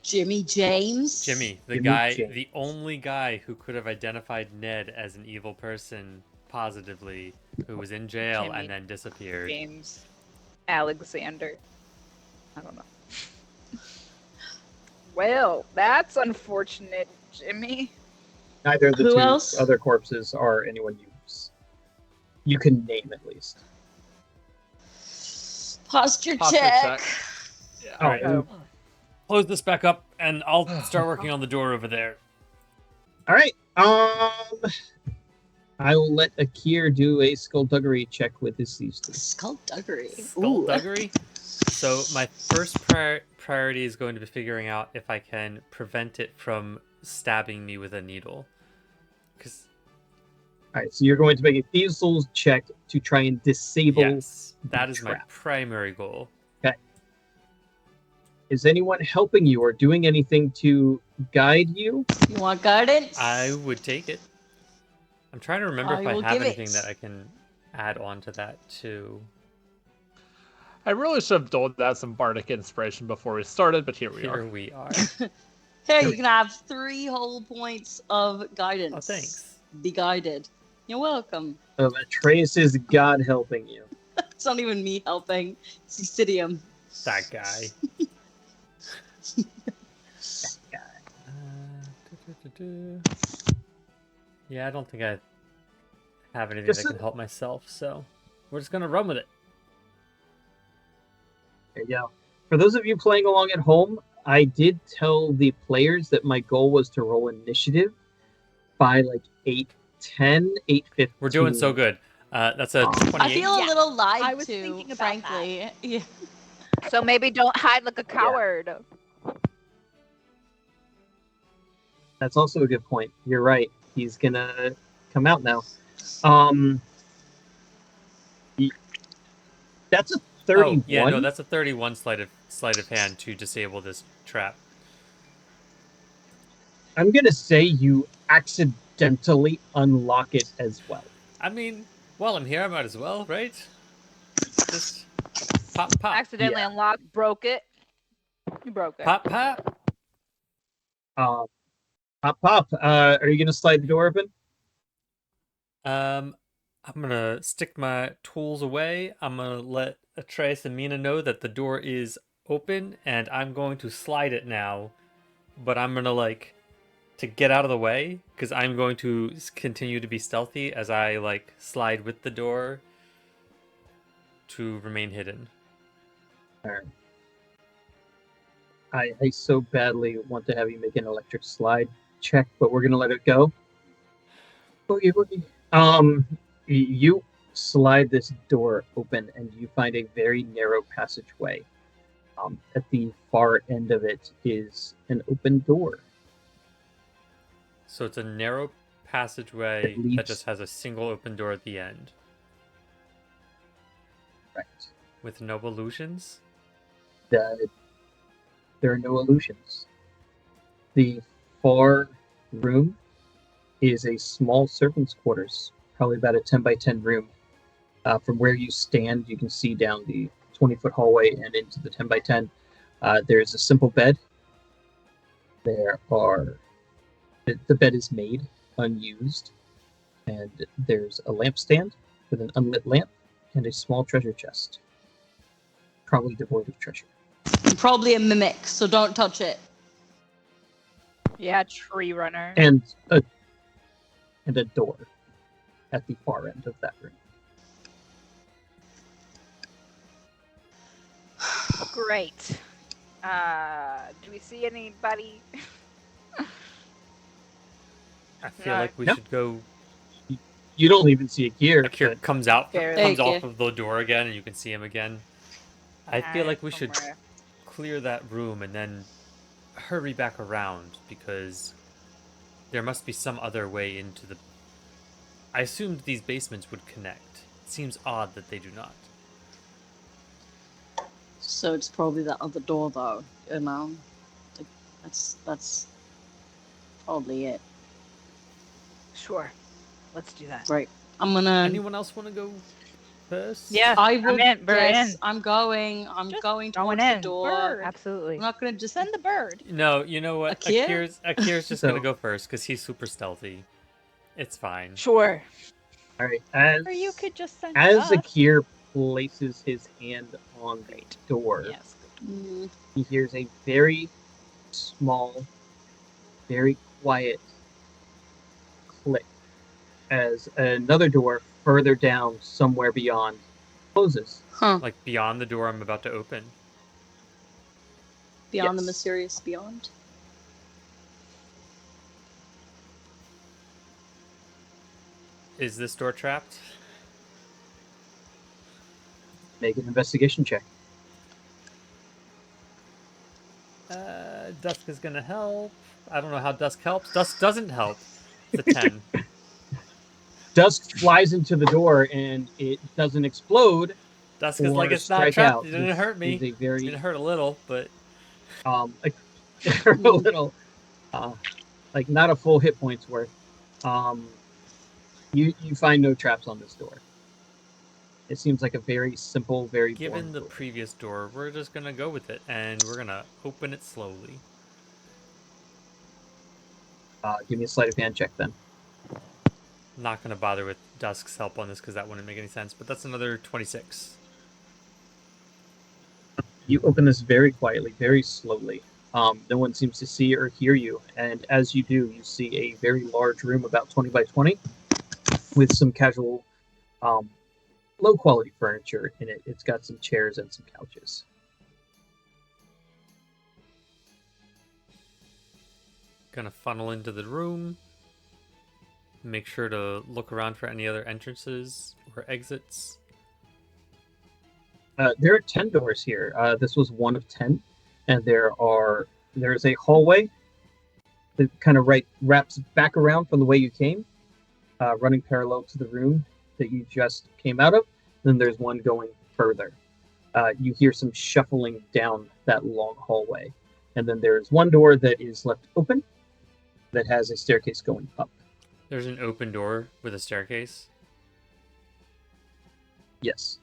Jimmy James? Jimmy, James. the only guy who could have identified Ned as an evil person positively, who was in jail Jimmy. and then disappeared. James Alexander. I don't know. Well, that's unfortunate, Jimmy. Neither of the Who two else? other corpses are anyone you can name at least. Posture Posture check. check. Yeah. Oh, Alright. Close this back up, and I'll start working on the door over there. all right. I will let Akir do a skullduggery check with his thieves. Skullduggery. Skullduggery? So my first priority is going to be figuring out if I can prevent it from stabbing me with a needle. All right, so you're going to make a thieves' tools check to try and disable. Yes, that is my trap. primary goal. Is anyone helping you or doing anything to guide you? You want guidance? I would take it. I'm trying to remember I if I will have give anything it. that I can add on to that too. I really should have doled that some bardic inspiration before we started, but here we Here are. we are. Hey, you can have 3 whole points of guidance. Oh, thanks. Be guided. You're welcome. Atreus is God helping you. It's not even me helping. It's Exidium. That guy. Yeah, I don't think I have anything that can help myself, so we're just gonna run with it. There you go. For those of you playing along at home, I did tell the players that my goal was to roll initiative by like 8:10, 8:15. We're doing so good. That's a 28. I feel a little lied I was to, thinking about frankly. Yeah. So maybe don't hide like a coward. That's also a good point. You're right. He's gonna come out now. That's a 31. Oh, yeah, no, that's a 31 sleight of hand to disable this trap. I'm gonna say you accidentally unlock it as well. I mean, while I'm here, I might as well, right? Just pop, pop. Accidentally unlocked, broke it. You broke it. Pop, pop. Pop. Are you gonna slide the door open? I'm gonna stick my tools away. I'm gonna let Atreus and Mina know that the door is open, and I'm going to slide it now. But I'm gonna to get out of the way, because I'm going to continue to be stealthy as I slide with the door to remain hidden. Alright. I so badly want to have you make an electric slide check, but we're gonna let it go. Boogie. You slide this door open, and you find a very narrow passageway. At the far end of it is an open door. So it's a narrow passageway That leads- that just has a single open door at the end. Right. With no illusions? There are no illusions. The far room is a small servant's quarters, probably about a 10 by 10 room. From where you stand, you can see down the 20-foot hallway and into the 10 by 10. There's a simple bed. The bed is made unused, and there's a lampstand with an unlit lamp and a small treasure chest, probably devoid of treasure. Probably a mimic, so don't touch it. Yeah, tree runner. And a door at the far end of that room. Great. Do we see anybody? I feel No. like we No. should go. You don't even see a gear. Akir but comes out, Barely. comes Okay. off of the door again, and you can see him again. I feel like we should Somewhere. clear that room and then hurry back around, because there must be some other way into the... I assumed these basements would connect. It seems odd that they do not. So it's probably that other door, though. You know, Like, that's probably it. Sure. Let's do that. Right. I'm gonna. Anyone else want to go first? Yeah, I will. We're yes, in. I'm going. I'm Just going Going towards the in. door. Bird. Absolutely. I'm not gonna just. Send the bird. No, you know what? Akir? Akir's just So- gonna go first because he's super stealthy. It's fine. Sure. All right. As Or you could just send as us. Akir places his hand on the door, Yes. Mm, he hears a very small, very quiet click as another door further down, somewhere beyond, closes. huh. Like beyond the door I'm about to open. Beyond the yes. mysterious beyond. Is this door trapped? Make an investigation check. Dusk is gonna help. I don't know how Dusk helps. Dusk doesn't help. It's a 10. Dusk flies into the door and it doesn't explode Dusk is like, or it's not strike trapped. out. It didn't This hurt me. is a It very hurt a little, but a little like not a full hit points worth. You find no traps on this door. It seems like a very simple, very given boring the door. previous door, we're just gonna go with it, and we're gonna open it slowly. Give me a sleight of hand check then. Not gonna bother with Dusk's help on this because that wouldn't make any sense. But that's another 26. You open this very quietly, very slowly. No one seems to see or hear you, and as you do, you see a very large room, about 20 by 20, with some casual, low-quality furniture in it. It's got some chairs and some couches. Gonna funnel into the room. Make sure to look around for any other entrances or exits. There are 10 doors here. This was one of 10, and there's a hallway that kind of wraps back around from the way you came, running parallel to the room that you just came out of. Then there's one going further. You hear some shuffling down that long hallway, and then there's one door that is left open that has a staircase going up. There's an open door with a staircase. Yes.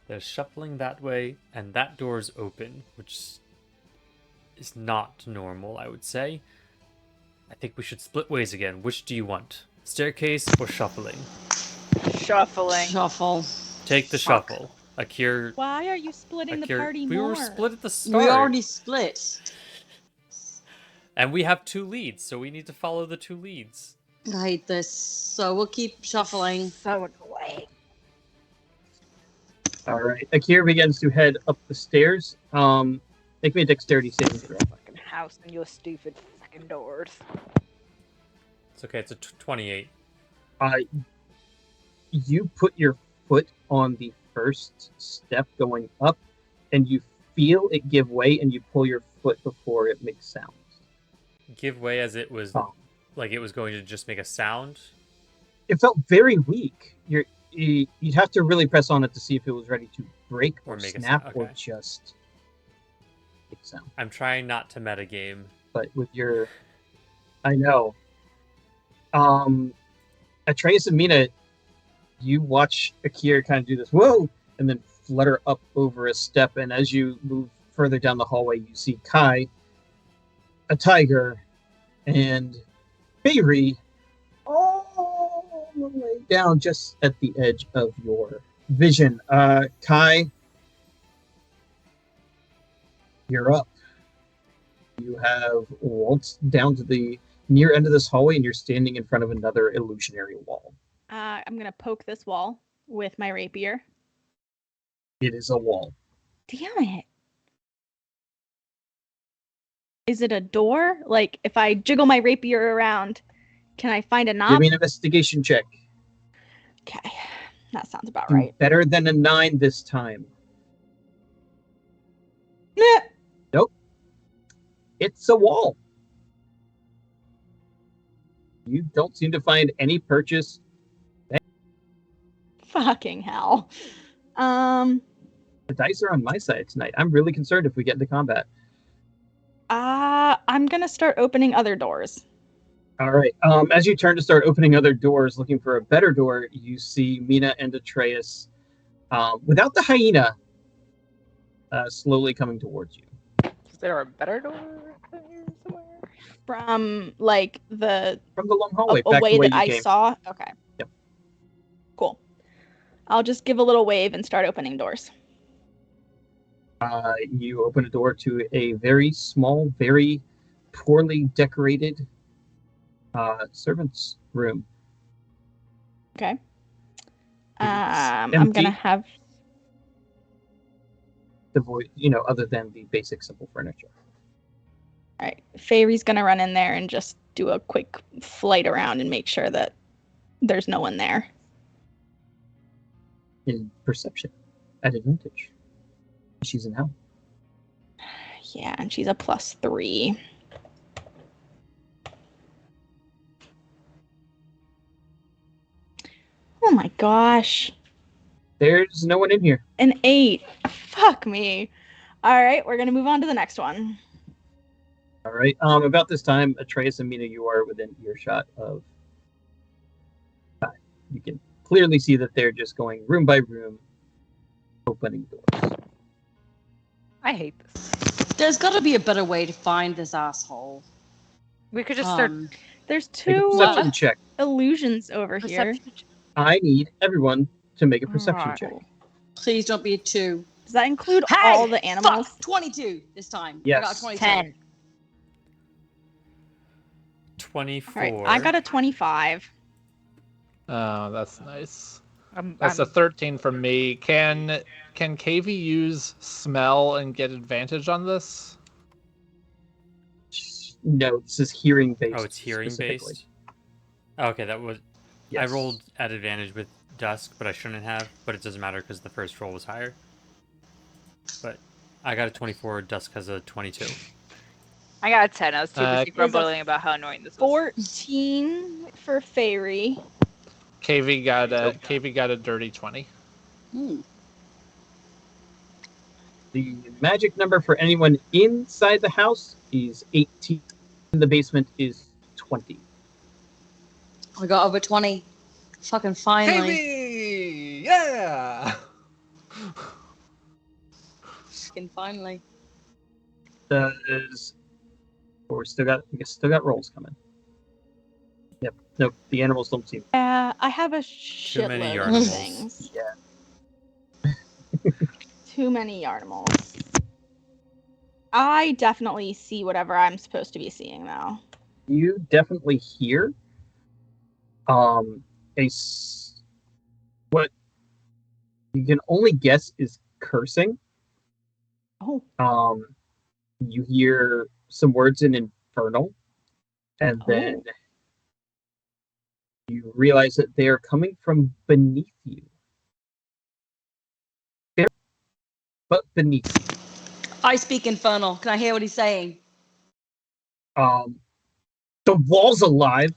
There's shuffling that way, and that door's open, which is not normal, I would say. I think we should split ways again. Which do you want? Staircase or shuffling? Shuffling. Shuffle. Take the Fuck. shuffle. Akir, Why are you splitting the Akir, party we more? were split at the start. We already split. And we have 2 leads, so we need to follow the 2 leads. I hate this. So we'll keep shuffling. So annoying. All right. Akir begins to head up the stairs. Make me a dexterity saving throw. Fucking house and your stupid fucking doors. It's okay, it's a 28. You put your foot on the first step going up, and you feel it give way, and you pull your foot before it makes sound. Give way as it was Oh. like it was going to just make a sound. It felt very weak. You'd have to really press on it to see if it was ready to break Or or make a snap sound, or okay. just make sound. I'm trying not to metagame. But with your, I know. Atreus and Mina, you watch Akir kind of do this, whoa, and then flutter up over a step. And as you move further down the hallway, you see Kai, a tiger, and Bayri all the way down just at the edge of your vision. Kai, you're up. You have waltzed down to the near end of this hallway, and you're standing in front of another illusionary wall. I'm gonna poke this wall with my rapier. It is a wall. Damn it. Is it a door? Like, if I jiggle my rapier around, can I find a Give knob? me an investigation check. Okay, that sounds about Do right. better than a 9 this time. Meh. Nope. It's a wall. You don't seem to find any purchase. Fucking hell. The dice are on my side tonight. I'm really concerned if we get into combat. I'm gonna start opening other doors. All right. As you turn to start opening other doors, looking for a better door, you see Mina and Atreus, without the hyena, slowly coming towards you. Is there a better door somewhere? From like the From the long hallway, back way the way that you I came. saw. Okay. Yep. Cool. I'll just give a little wave and start opening doors. You open a door to a very small, very poorly decorated servant's room. Okay. It's I'm empty. gonna have Other than the basic simple furniture. all right. Fairy's gonna run in there and just do a quick flight around and make sure that there's no one there. In perception, at advantage. She's in hell. Yeah, and she's a +3. Oh my gosh. There's no one in here. An 8. Fuck me. All right, we're gonna move on to the next one. All right. About this time, Atreus and Mina, you are within earshot of. You can clearly see that they're just going room by room, opening doors. I hate this. There's got to be a better way to find this asshole. We could just start There's Make a 2 perception check. illusions over here. perception. I need everyone to make a perception Alright. check. Please don't be a 2. Does that include Hey, all the animals? Fuck, 22 this time. Yes. I got a 22. 10. 24. All right, I got a 25. Oh, that's nice. I'm That's a 13 from me. Can KV use smell and get advantage on this? No, this is hearing based. Oh, it's hearing specifically. based. Okay, that was. Yes. I rolled at advantage with Dusk, but I shouldn't have. But it doesn't matter because the first roll was higher. But I got a 24. Dusk has a 22. I got a 10. I was too busy There's a grumbling about how annoying this was. 14 for Fairy. KV got a dirty 20. The magic number for anyone inside the house is 18. In the basement is 20. I got over 20. Fucking finally. KV! Yeah! Fucking finally. We still got rolls coming. Yep. Nope. The animals don't seem. I have a many shitload of yarnimals. things. Yeah. Too many yarnimals. I definitely see whatever I'm supposed to be seeing now. You definitely hear what you can only guess is cursing. Oh. You hear some words in Infernal, and then you realize that they are coming from beneath you. but beneath you. I speak Infernal. Can I hear what he's saying? The wall's alive,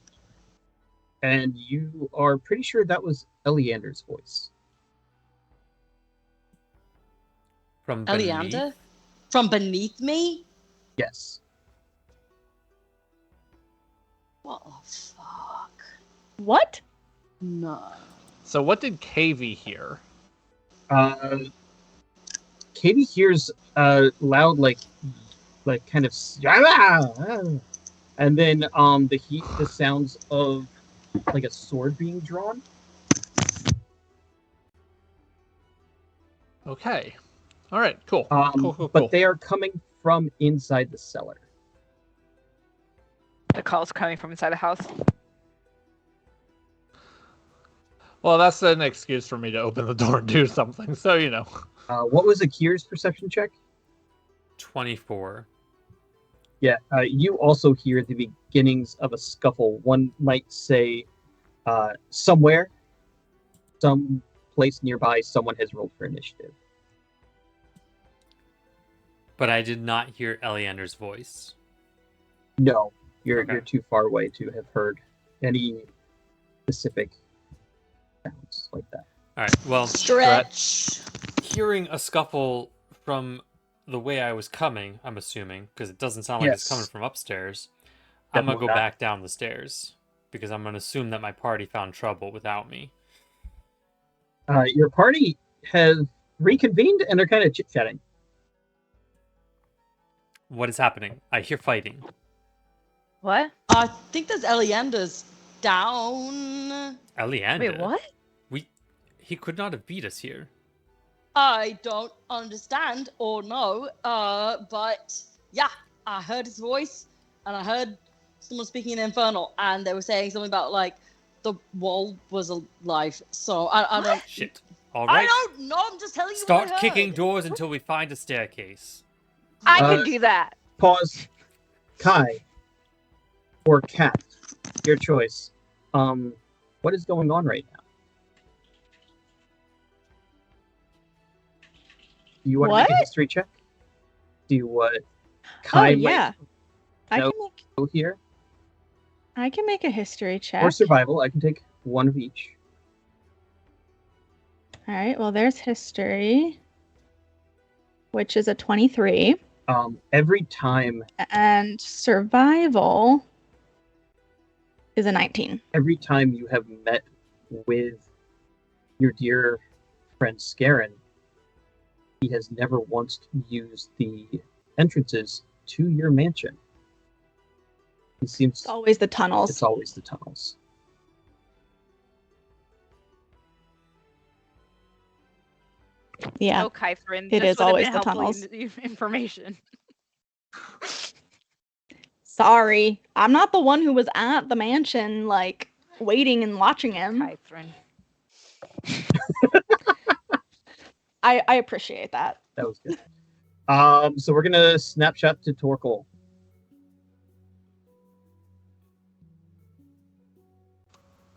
and you are pretty sure that was Eleander's voice. From beneath? Eleander? From beneath me? Yes. What the fuck? What? No. So what did KV hear? Katie hears loud, like kind of, and then the sounds of like a sword being drawn. Okay. All right. Cool. Cool. But they are coming from inside the cellar. The call's coming from inside the house. Well, that's an excuse for me to open the door and do something. So What was Akir's perception check? 24. Yeah, you also hear the beginnings of a scuffle. One might say, somewhere, some place nearby, someone has rolled for initiative. But I did not hear Eleander's voice. No, you're Okay. you're too far away to have heard any specific sounds like that. All right. Well, Stretch. hearing a scuffle from the way I was coming, I'm assuming, because it doesn't sound like it's Yes. coming from upstairs, I'm going to Definitely go not. back down the stairs because I'm going to assume that my party found trouble without me. Your party has reconvened and they're kind of chit-chatting. What is happening? I hear fighting. What? I think there's Eleander's down. Eleander? Wait, what? He could not have beat us here. I don't understand or know, but yeah, I heard his voice and I heard someone speaking in Infernal and they were saying something about like the wall was alive. So I don't. Shit. All I right. don't know. I'm just telling you. Start what I heard. kicking doors until we find a staircase. I Uh, can do that. Pause. Kai or Cat, your choice. What is going on right now? Do you want to make a What? history check? Do you Kai Oh yeah. I No. can make might go here? I can make a history check. Or survival. I can take one of each. All right. Well, there's history, which is a 23, Every time and survival is a 19. every time you have met with your dear friend Skerrin, he has never once used the entrances to your mansion. He seems It's always the tunnels. it's always the tunnels. Yeah. No, Kythrin. It this is would have always been the helpful tunnels. information. Sorry, I'm not the one who was at the mansion, like waiting and watching him. Kythrin. I appreciate that. That was good. So we're gonna snapshot to Torkel.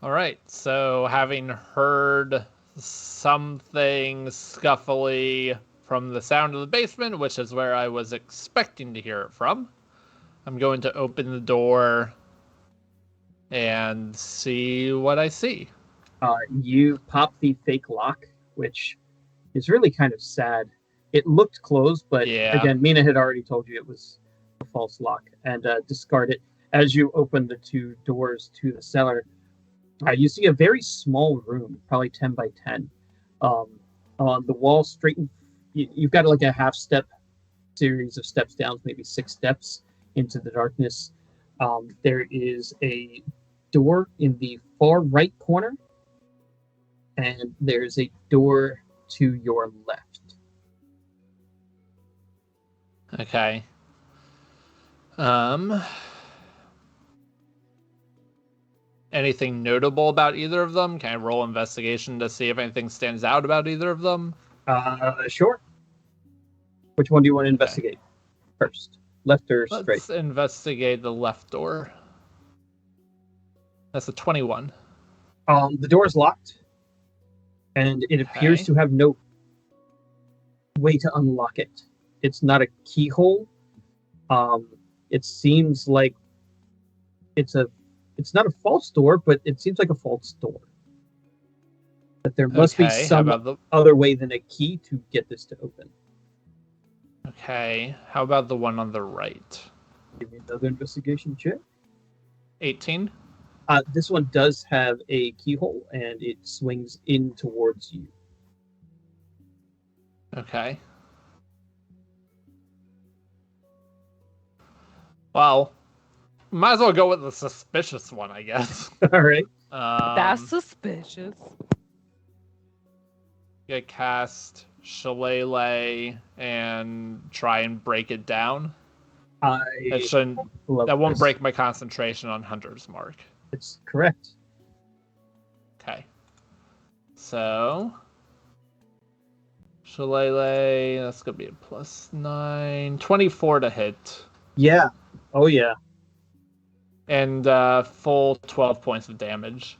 All right. So having heard something scuffly from the sound of the basement, which is where I was expecting to hear it from, I'm going to open the door and see what I see. You pop the fake lock, which is really kind of sad. It looked closed, but Yeah. again, Mina had already told you it was a false lock, and discard it. As you open the two doors to the cellar, you see a very small room, probably 10 by 10. On the wall, you've got like a half step series of steps down, maybe 6 steps into the darkness. There is a door in the far right corner, and there's a door to your left. Okay. Anything notable about either of them? Can I roll investigation to see if anything stands out about either of them? Sure. Which one do you want to investigate first? Left or straight? Let's investigate the left door. That's a 21. The door is locked, and it appears Okay. to have no way to unlock it. It's not a keyhole. It seems like it's not a false door, but it seems like a false door. But there must be Okay, how some about the other way than a key to get this to open. Okay, how about the one on the right? Give me another investigation check. 18. This one does have a keyhole, and it swings in towards you. Okay. Well, might as well go with the suspicious one, I guess. All right. That's suspicious. Get cast Shillelagh and try and break it down. That shouldn't. That won't break my concentration on Hunter's Mark. It's correct. Okay. So Shillelagh, that's gonna be a +9. 24 to hit. Yeah. Oh yeah. And full 12 points of damage.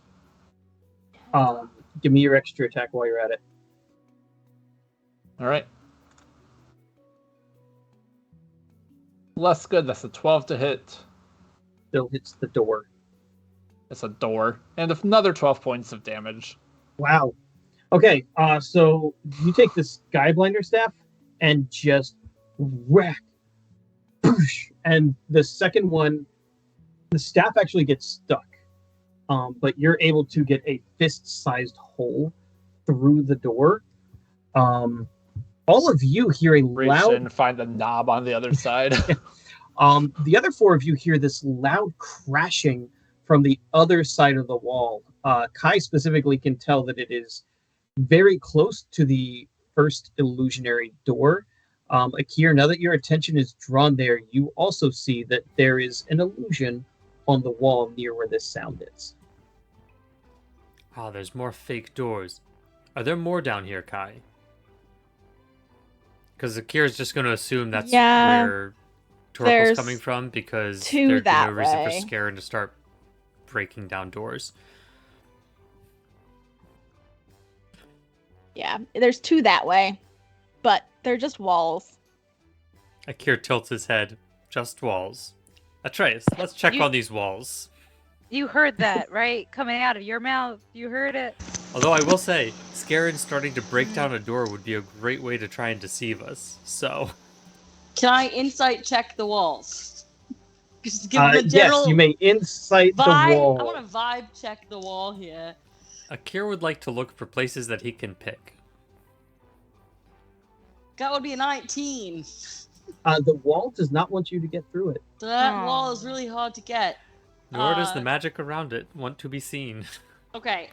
Give me your extra attack while you're at it. All right. Less good. That's a 12 to hit. Still hits the door. That's a door. And another 12 points of damage. Wow. Okay. So you take this Skyblinder staff and just whack, and the second one, the staff actually gets stuck. But you're able to get a fist-sized hole through the door. All of you hear a Reach loud... in and find the knob on the other side. The other four of you hear this loud crashing from the other side of the wall. Kai specifically can tell that it is very close to the first illusionary door. Akir, now that your attention is drawn there, you also see that there is an illusion on the wall near where this sound is. Oh, there's more fake doors. Are there more down here, Kai? Because Akira's just going to assume that's where Torkel's coming from, because there's no reason for Skerrin to start breaking down doors. Yeah, there's two that way, but they're just walls. Akir tilts his head. Just walls. Atreus, let's check on these walls. You heard that, right? Coming out of your mouth. You heard it. Although I will say, Skerrin starting to break down a door would be a great way to try and deceive us. So, Can I insight check the walls? Just give them a general yes, you may insight vibe. the wall. I want to vibe check the wall here. Akir would like to look for places that he can pick. That would be a 19. The wall does not want you to get through it. So that wall is really hard to get. Nor does the magic around it want to be seen. Okay.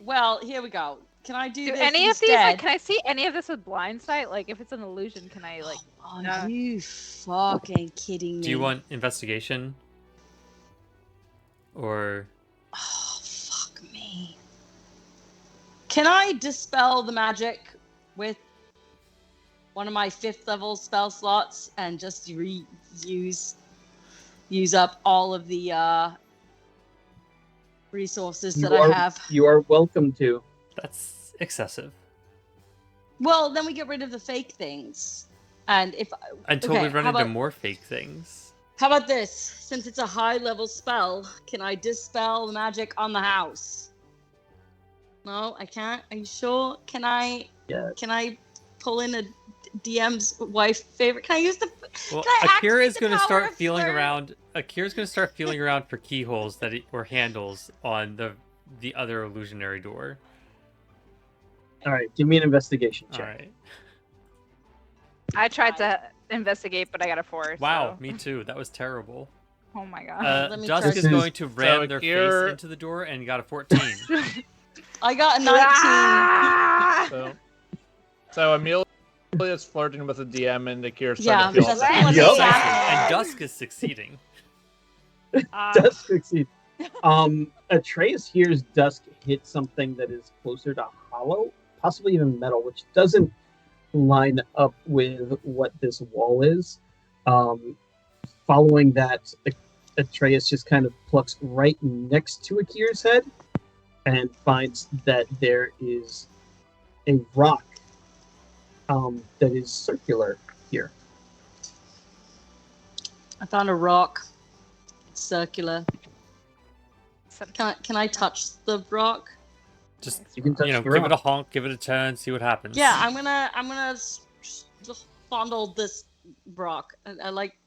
Well, here we go. Can I do this any instead? of these? Like, can I see any of this with blind sight? Like, if it's an illusion, can I like? Are you fucking kidding me? Do you want investigation? Or? Oh, fuck me. Can I dispel the magic with one of my 5th level spell slots and just use up all of the resources that I have? You are welcome to. That's excessive. Well, then we get rid of the fake things. And if Until we run into more fake things. How about this? Since it's a high level spell, can I dispel the magic on the house? No, I can't. Are you sure? Can I? Yeah. Can I pull in a DM's wife favorite? Can I use the? Well, can I Akira is going to activate the power start of feeling flirt? around. Akira's going to start feeling around for keyholes or handles on the other illusionary door. All right, give me an investigation check. All right. I tried to investigate, but I got a 4. Wow, so- me too. That was terrible. Oh my god. Let me Dusk try is to- going to ram their Akira- face into the door and got a 14. I got a 19. Ah! So Amelia's flirting with the DM, and Akira's Yeah, trying to feel that's all what Yup. I'm Precisely. saying. And Dusk is succeeding. Dusk succeed. Atreus hears Dusk hit something that is closer to hollow, possibly even metal, which doesn't line up with what this wall is. Following that, Atreus just kind of plucks right next to Akir's head and finds that there is a rock that is circular here. I found a rock. It's circular. Some- Can I touch the rock? Just You can touch the give it a rock. honk, give it a turn, see what happens. Yeah, I'm gonna fondle this rock. I like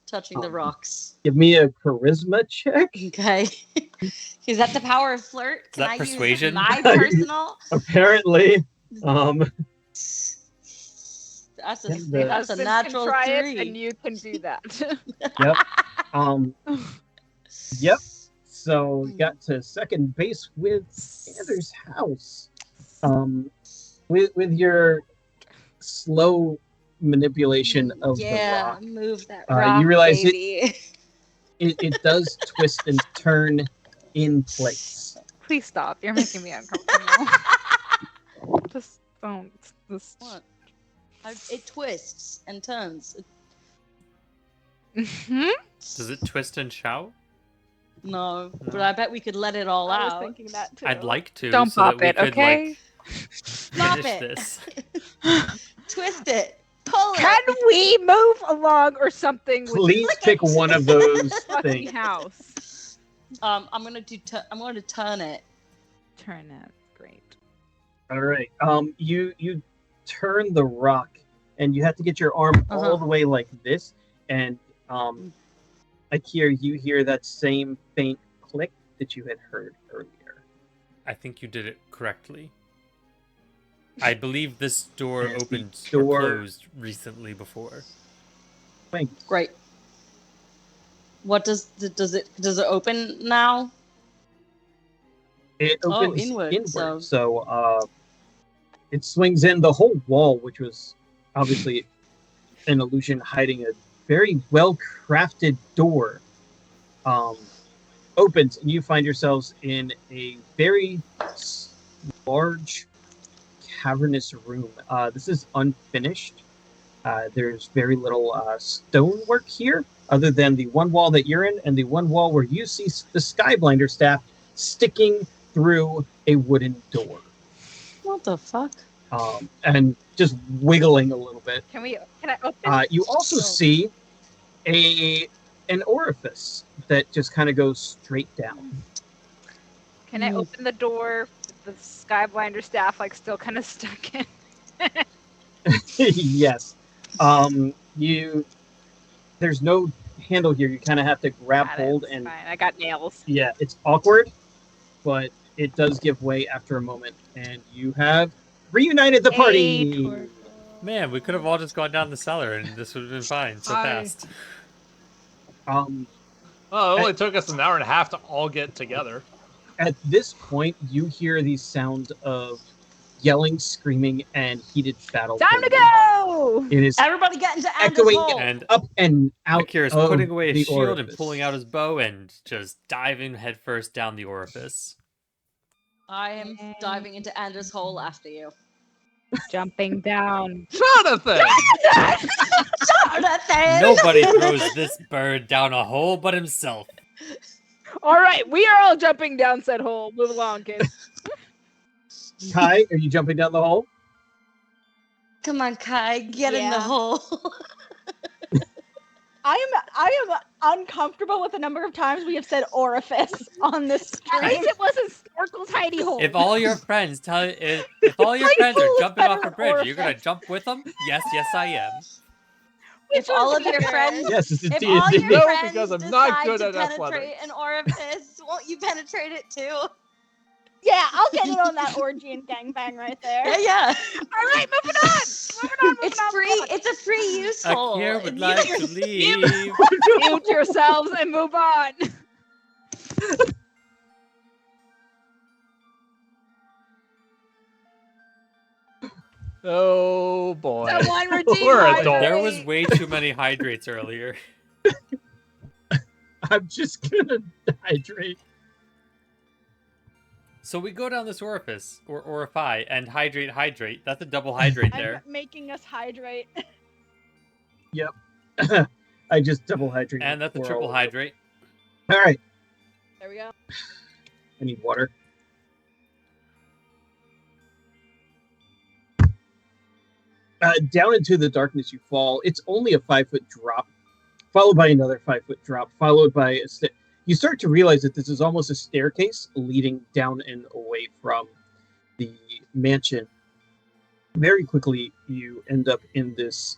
touching the rocks. Give me a charisma check. Okay. Is that the power of flirt? Can that I persuasion? use my personal? Apparently, That's a Yeah, the- that's a Husband natural can try 3. it, and you can do that. Yep. Yep. So we got to second base with Anders' house. With your slow manipulation of the rock, move that you rock, realize baby. it does twist and turn in place. Please stop. You're making me uncomfortable. Just don't. Just... What? It twists and turns. Mhm. Does it twist and shout? No, but I bet we could let it all I was out. thinking that too. I'd like to. Don't so that pop we it, could, okay? Like, Stop finish it. this. Twist it. Pull Can it. we move along or something? With Please Look pick at- one of those this fucking things. house? I'm gonna turn it. Turn it. Great. All right. You turn the rock, and you have to get your arm all the way like this, and you hear that same faint click that you had heard earlier. I think you did it correctly. I believe this door And the opened door- or closed recently before. Great. What does it open now? It Oh, opens inward, so it swings in. The whole wall, which was obviously an illusion hiding a very well-crafted door, opens, and you find yourselves in a very large, cavernous room. This is unfinished. There's very little stonework here, other than the one wall that you're in, and the one wall where you see the Skyblinder staff sticking through a wooden door, What the fuck? and just wiggling a little bit. Can I open? You also see an orifice that just kind of goes straight down. Can I open the door with the Skyblinder staff like still kind of stuck in? Yes. There's no handle here. You kind of have to grab hold, and fine. I got nails. yeah, it's awkward, but it does give way after a moment, and you have reunited the party. Man, we could have all just gone down the cellar and this would have been fine so fast. Well, it only took us an hour and a half to all get together. At this point, you hear the sound of yelling, screaming, and heated battle. Time to go! It is Everybody get into Anders' echoing hole. And up and out Akira is of putting away the his shield and orifice. pulling out his bow and just diving headfirst down the orifice. I am diving into Anders' hole after you. Jumping down. Jonathan! Jonathan! Nobody throws this bird down a hole but himself. All right, we are all jumping down said hole. Move along, kids. Kai, are you jumping down the hole? Come on, Kai, get in the Yeah. hole. I am uncomfortable with the number of times we have said orifice on this At least stream. it wasn't Snorkel's hidey hole. If all your friends if all your friends are jumping off a bridge, you're gonna jump with them? Yes, I am. If all of your friends, Yes, it's a if all D&D. your No, friends because I'm decide not good to at penetrate athletics. an orifice, won't you penetrate it too? Yeah, I'll get in on that orgy and gangbang right there. Yeah. All right, moving on. It's free. It's a free use hole. Akira would and like you- to leave. Mute yourselves and move on. Oh boy. Someone redeem We're my adults. There was way too many hydrates earlier. I'm just gonna hydrate. So we go down this orifice, or orify, and hydrate. That's a double hydrate there. I'm making us hydrate. I just double hydrate. And that's a for triple all of hydrate. them. All right, There we go. I need water. Down into the darkness you fall. It's only a 5-foot drop, followed by another 5-foot drop, followed by you start to realize that this is almost a staircase leading down and away from the mansion. Very quickly, you end up in this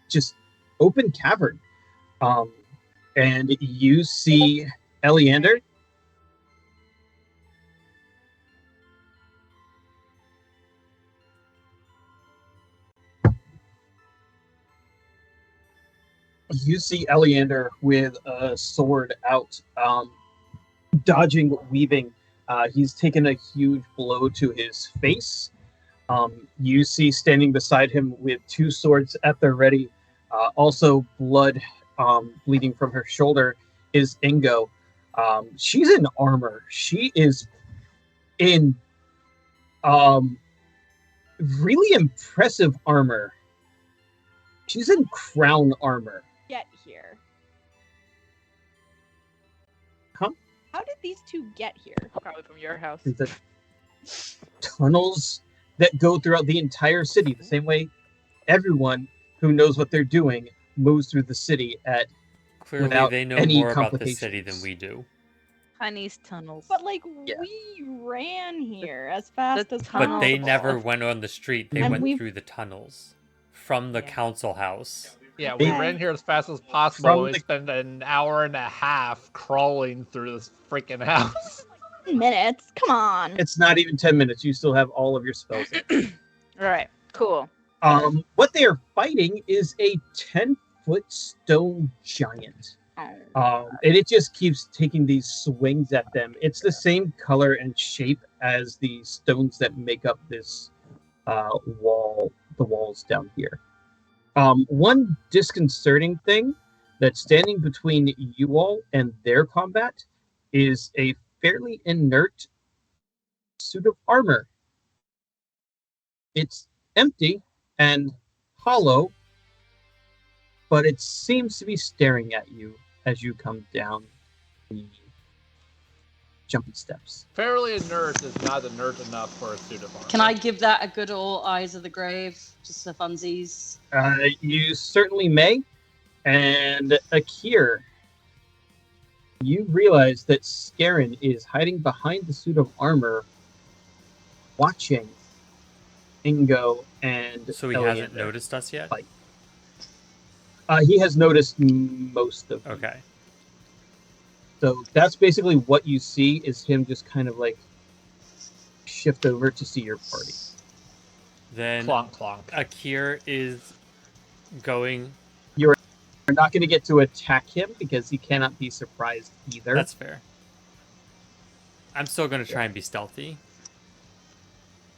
just open cavern. And you see Eleander. You see Eleander with a sword out, dodging, weaving. He's taken a huge blow to his face. You see standing beside him with 2 swords at the ready, also blood bleeding from her shoulder, is Ingo. She's in armor. She is in really impressive armor. She's in crown armor. Get here. Huh? How did these 2 get here? Probably from your house. The tunnels that go throughout the entire city, the same way everyone who knows what they're doing moves through the city Clearly, without they know any more about the complications. city than we do. Honey's tunnels. But like Yeah. we ran here as fast The as tunnels. But they possible. never went on the street. They And went we've- through the tunnels from the Yeah. council house. Yeah, we Okay. ran here as fast as possible. From And we the- spent an hour and a half crawling through this freaking house. minutes. Come on. It's not even 10 minutes. You still have all of your spells in. All right, cool. What they are fighting is a 10-foot stone giant. And it just keeps taking these swings at them. It's the same color and shape as the stones that make up this wall, the walls down here. One disconcerting thing that's standing between you all and their combat is a fairly inert suit of armor. It's empty and hollow, but it seems to be staring at you as you come down the jumpy steps. Fairly inert is not inert enough for a suit of armor. Can I give that a good old eyes of the grave? Just the funsies. You certainly may. And Akir, you realize that Skerrin is hiding behind the suit of armor, watching Ingo and So he Eleander hasn't noticed us yet? fight. He has noticed most of them. Okay. So that's basically what you see is him just kind of like shift over to see your party. Then Clonk, clonk. Akir is going... You're not going to get to attack him because he cannot be surprised either. That's fair. I'm still going to try and be stealthy.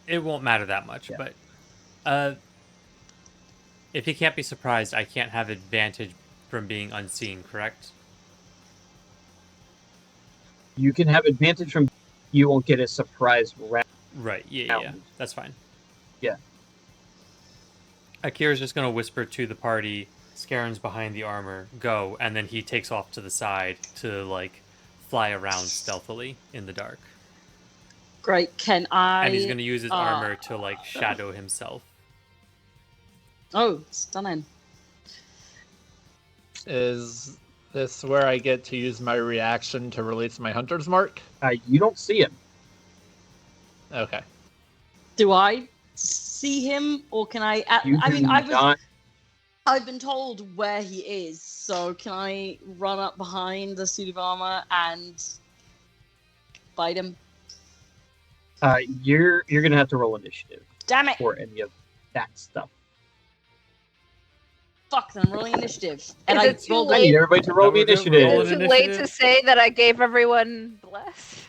It won't matter that much, Yeah. but if he can't be surprised, I can't have advantage from being unseen, correct? You can have advantage from you won't get a surprise round. Right, yeah. Round. That's fine. Yeah. Akira's just going to whisper to the party, Skerrin's behind the armor, go, and then he takes off to the side to, like, fly around stealthily in the dark. Great. Can I? And he's going to use his armor to, like, shadow himself. Oh, stunning. Is this where I get to use my reaction to release my hunter's mark? You don't see him. Okay. Do I see him, or can I? You I do mean, not. I've been told where he is, so can I run up behind the suit of armor and bite him? You're gonna have to roll initiative Damn it! for any of that stuff. Fuck them, rolling initiative. And Is I it too rolled I a need everybody to roll the That was a initiative. roll Is an it too late to initiative? say that I gave everyone bless?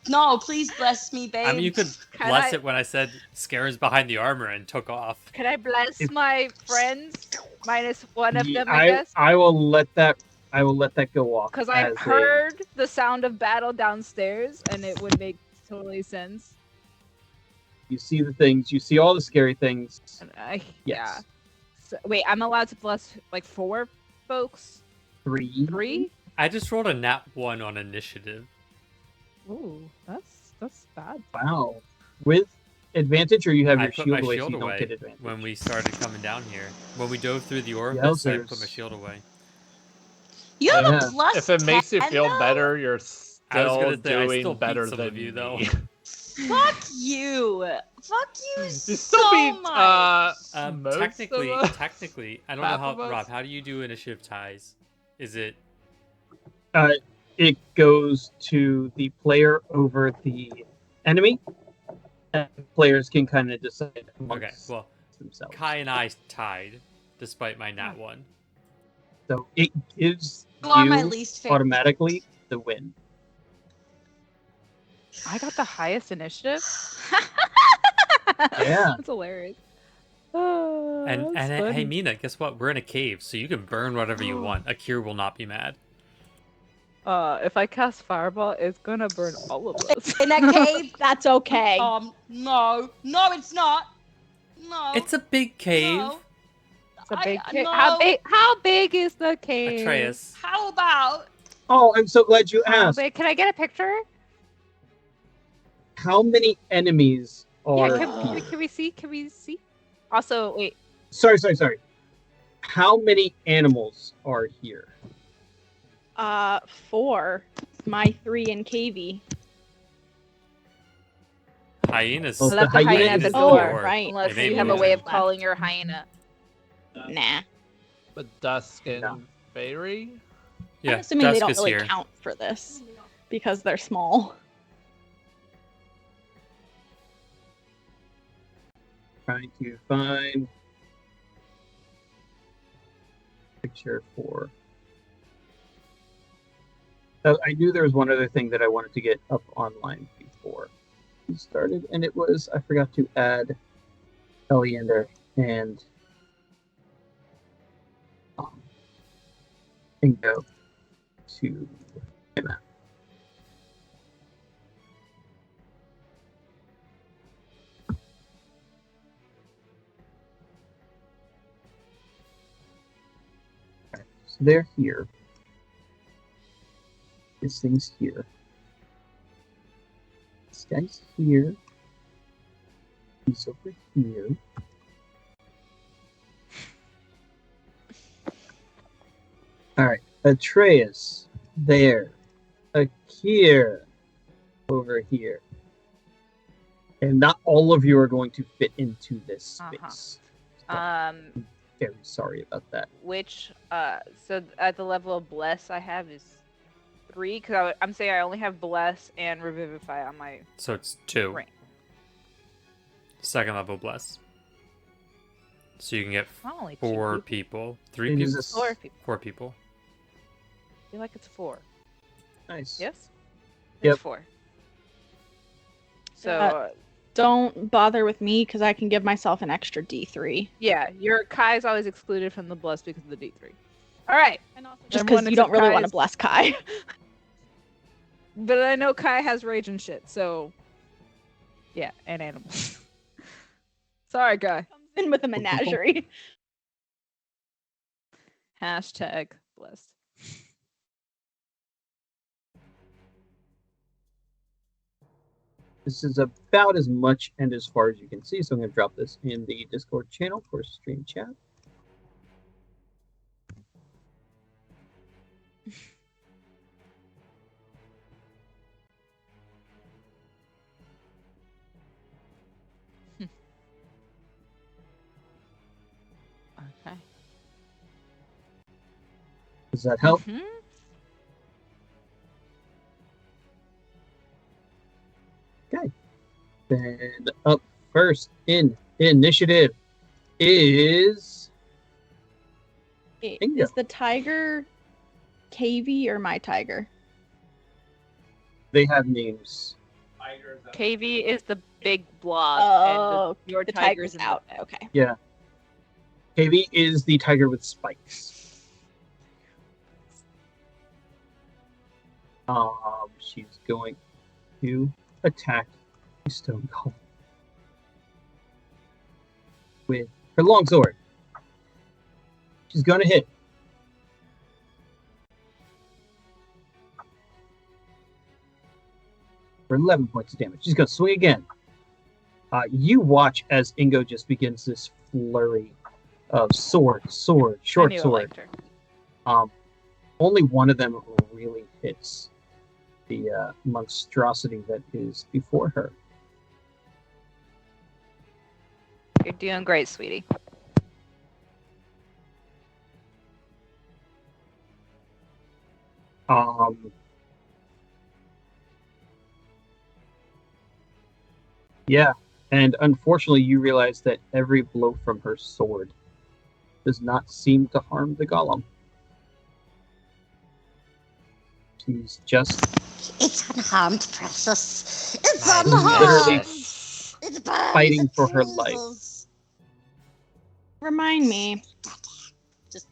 No, please bless me, babe. I mean, you could Can bless I- it when I said Skerrin's behind the armor and took off. Can I bless If- my friends minus one of them, I I guess? will let that. I will let that go off. Because I as a- heard the sound of battle downstairs, and it would make totally sense. You see the things. You see all the scary things. And I, Yes. yeah. So, wait, I'm allowed to bless like 4 folks? 3. 3? I just rolled a nat 1 on initiative. Ooh, that's bad. Wow. With advantage, or you have I your put shield my away shield so you don't away get advantage? when we started coming down here. When we dove through the orifice, I put my Yowzers. shield away. You have Yeah. a plus If it makes you 10, feel though? better, you're I was still gonna say, I doing still beat better some than of you, me. though. Fuck you. Fuck you You so still beat much. most Technically, of us. technically, I don't know Half how. of us? Rob, how do you do initiative ties? Is it It goes to the player over the enemy, and players can kind of decide amongst okay? Well, themselves. Kai and I tied, despite my nat 1. So it gives You are my you least favorite. automatically the win. I got the highest initiative. Yeah. That's hilarious. Oh, And that's hey, funny. Mina, guess what? We're in a cave, so you can burn whatever you want. Akir will not be mad. If I cast Fireball, it's gonna burn all of us. In that cave? That's okay. No, it's not. No. It's a big cave. No. It's a big cave. no. How big is the cave? Atreus. How about? Oh, I'm so glad you How asked. big? Can I get a picture? How many enemies are Yeah, here? can we see? Can we see? Also, wait. Sorry. How many animals are here? 4. My 3 in KV. Hyenas. Well, I left the the hyena hyenas at the are Oh, door. right. Unless Maybe you have a moving. way of calling your hyena. Nah. But Dusk and Yeah. Fairy? Yeah, I'm assuming they Dusk don't is really here. count for this because they're small. Trying to find picture for. Oh, I knew there was one other thing that I wanted to get up online before we started, and it was I forgot to add Eliander and Ingo to my map. Alright, so they're here. This thing's here. This guy's here. He's over here. Alright, Atreus, there. Akir, over here. And not all of you are going to fit into this Uh-huh. space. So, very sorry about that. Which so at the level of bless I have is 3 because I'm saying I only have bless and revivify on my So it's 2. Right. Second level bless. So you can get only 4 2 people. 3 It people? is a s- 4 people. 4 people. I feel like it's 4. Nice. Yes. Yep. It's 4. So Don't bother with me because I can give myself an extra D3. yeah, your Kai's always excluded from the bless because of the D3. All right. Just Everyone because you don't except really Kai want to is- bless Kai. But I know Kai has rage and shit, so yeah, and animals. Sorry, Kai. Comes in with a menagerie. Hashtag blessed. This is about as much and as far as you can see, so I'm going to drop this in the Discord channel for stream chat. Okay. Does that help? Mhm. Then up first in initiative is Bingo. Is the tiger KV or my tiger? they have names. KV is the big blob, Oh, and your the tiger's tiger's in the out. back. Okay. KV is the tiger with spikes. She's going to attack the stone golem with her longsword. She's gonna hit. For 11 points of damage. She's gonna swing again. You watch as Ingo just begins this flurry of sword, I short knew I sword. liked her. Only one of them really hits the monstrosity that is before her. You're doing great, sweetie. Yeah, and unfortunately, you realize that every blow from her sword does not seem to harm the golem. She's just It's unharmed, precious. It's My literally unharmed. It burns, fighting it for her life. freezes. Remind me. Just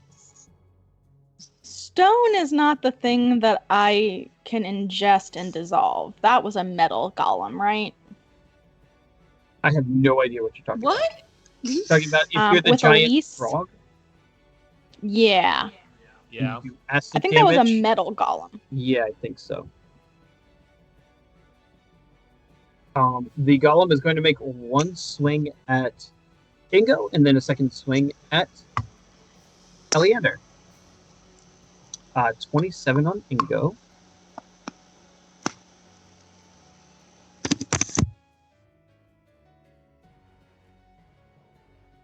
Stone is not the thing that I can ingest and dissolve. That was a metal golem, right? I have no idea what you're talking about. what? Talking about if you're the With giant Elise? frog, Yeah. Yeah. and you do acid I think that was damage. a metal golem. Yeah, I think so. The golem is going to make one swing at Ingo and then a second swing at Eleander. 27 on Ingo.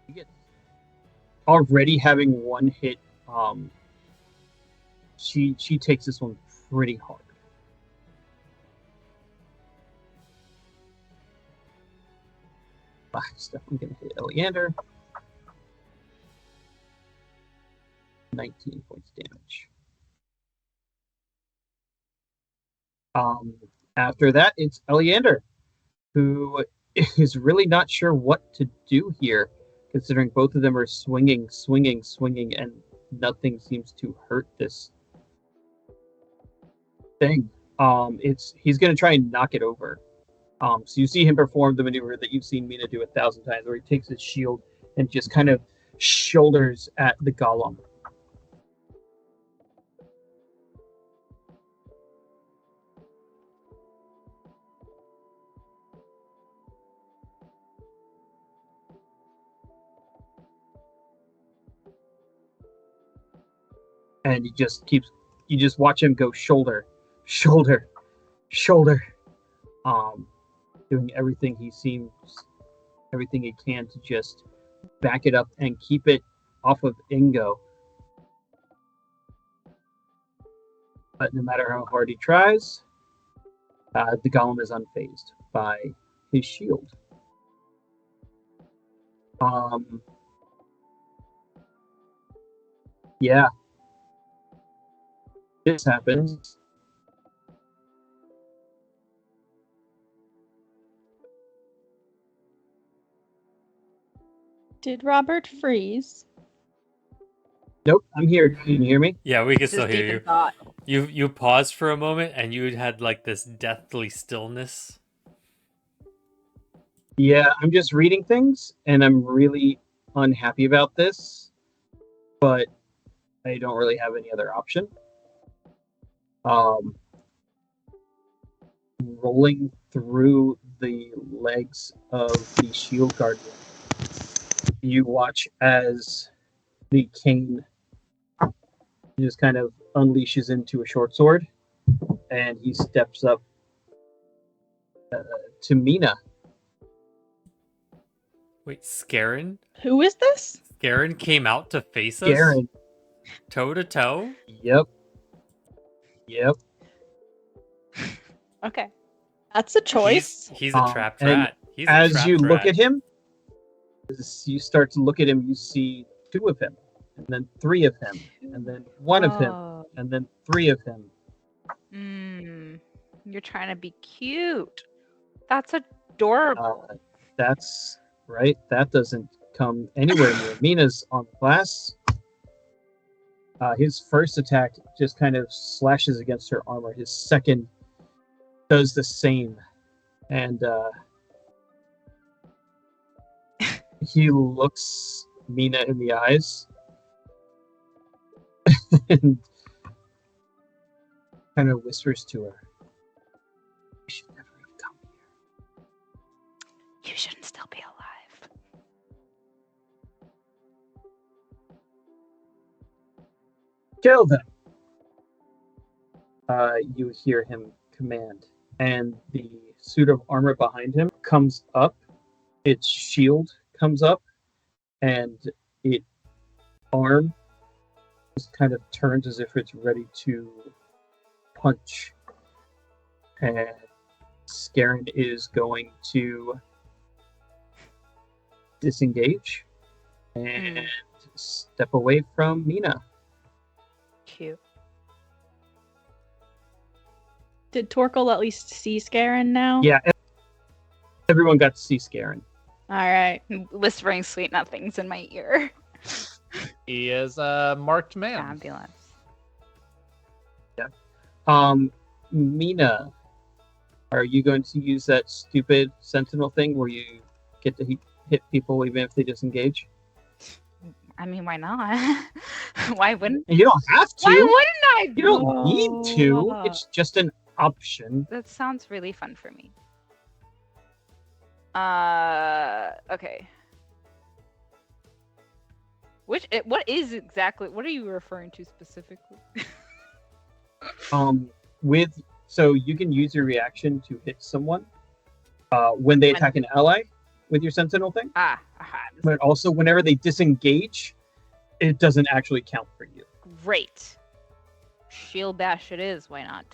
You get already having one hit. She takes this one pretty hard. It's definitely going to hit Eleander. 19 points damage. After that, it's Eleander, who is really not sure what to do here, considering both of them are swinging, and nothing seems to hurt this thing. He's going to try and knock it over. So you see him perform the maneuver that you've seen Mina do 1,000 times, where he takes his shield and just kind of shoulders at the golem. And you just watch him go shoulder, shoulder, shoulder, doing everything he can to just back it up and keep it off of Ingo. But no matter how hard he tries, the golem is unfazed by his shield. Yeah. This happens. Did Robert freeze? Nope, I'm here. Can you hear me? Yeah, we can This still is hear deep in you. thought. You paused for a moment and you had like this deathly stillness. Yeah, I'm just reading things, and I'm really unhappy about this, but I don't really have any other option. Rolling through the legs of the shield guardian, you watch as the cane just kind of unleashes into a short sword, and he steps up to Mina. Wait, Skerrin? Who is this? Skerrin came out to face us? Skerrin. Toe to toe? Yep. Okay. That's a choice. He's a trapped and rat. He's a As trapped you look rat. at him, as you start to look at him, you see 2 of him, and then 3 of him, and then 1 of him, Oh. and then 3 of him. You're trying to be cute. That's adorable. That's right. That doesn't come anywhere near Mina's on class. His first attack just kind of slashes against her armor. His second does the same. And he looks Mina in the eyes and kind of whispers to her, "You should never have come here." You shouldn't Kill them! You hear him command, and the suit of armor behind him comes up. Its shield comes up, and its arm just kind of turns as if it's ready to punch. And Skerrin is going to disengage and step away from Mina. Cute. Did Torkel at least see Skerrin now? Yeah, everyone got to see Skerrin. All right. Whispering sweet nothings in my ear. He is a marked man. Fabulous. Mina, are you going to use that stupid sentinel thing where you get to hit people even if they disengage? I mean, why not? Why wouldn't? And you don't have to. Why wouldn't I? You don't need to. It's just an option. That sounds really fun for me. Okay. What are you referring to specifically? So you can use your reaction to hit someone when they attack an ally with your sentinel thing. But also whenever they disengage, it doesn't actually count for you. Great. Shield bash it is, why not?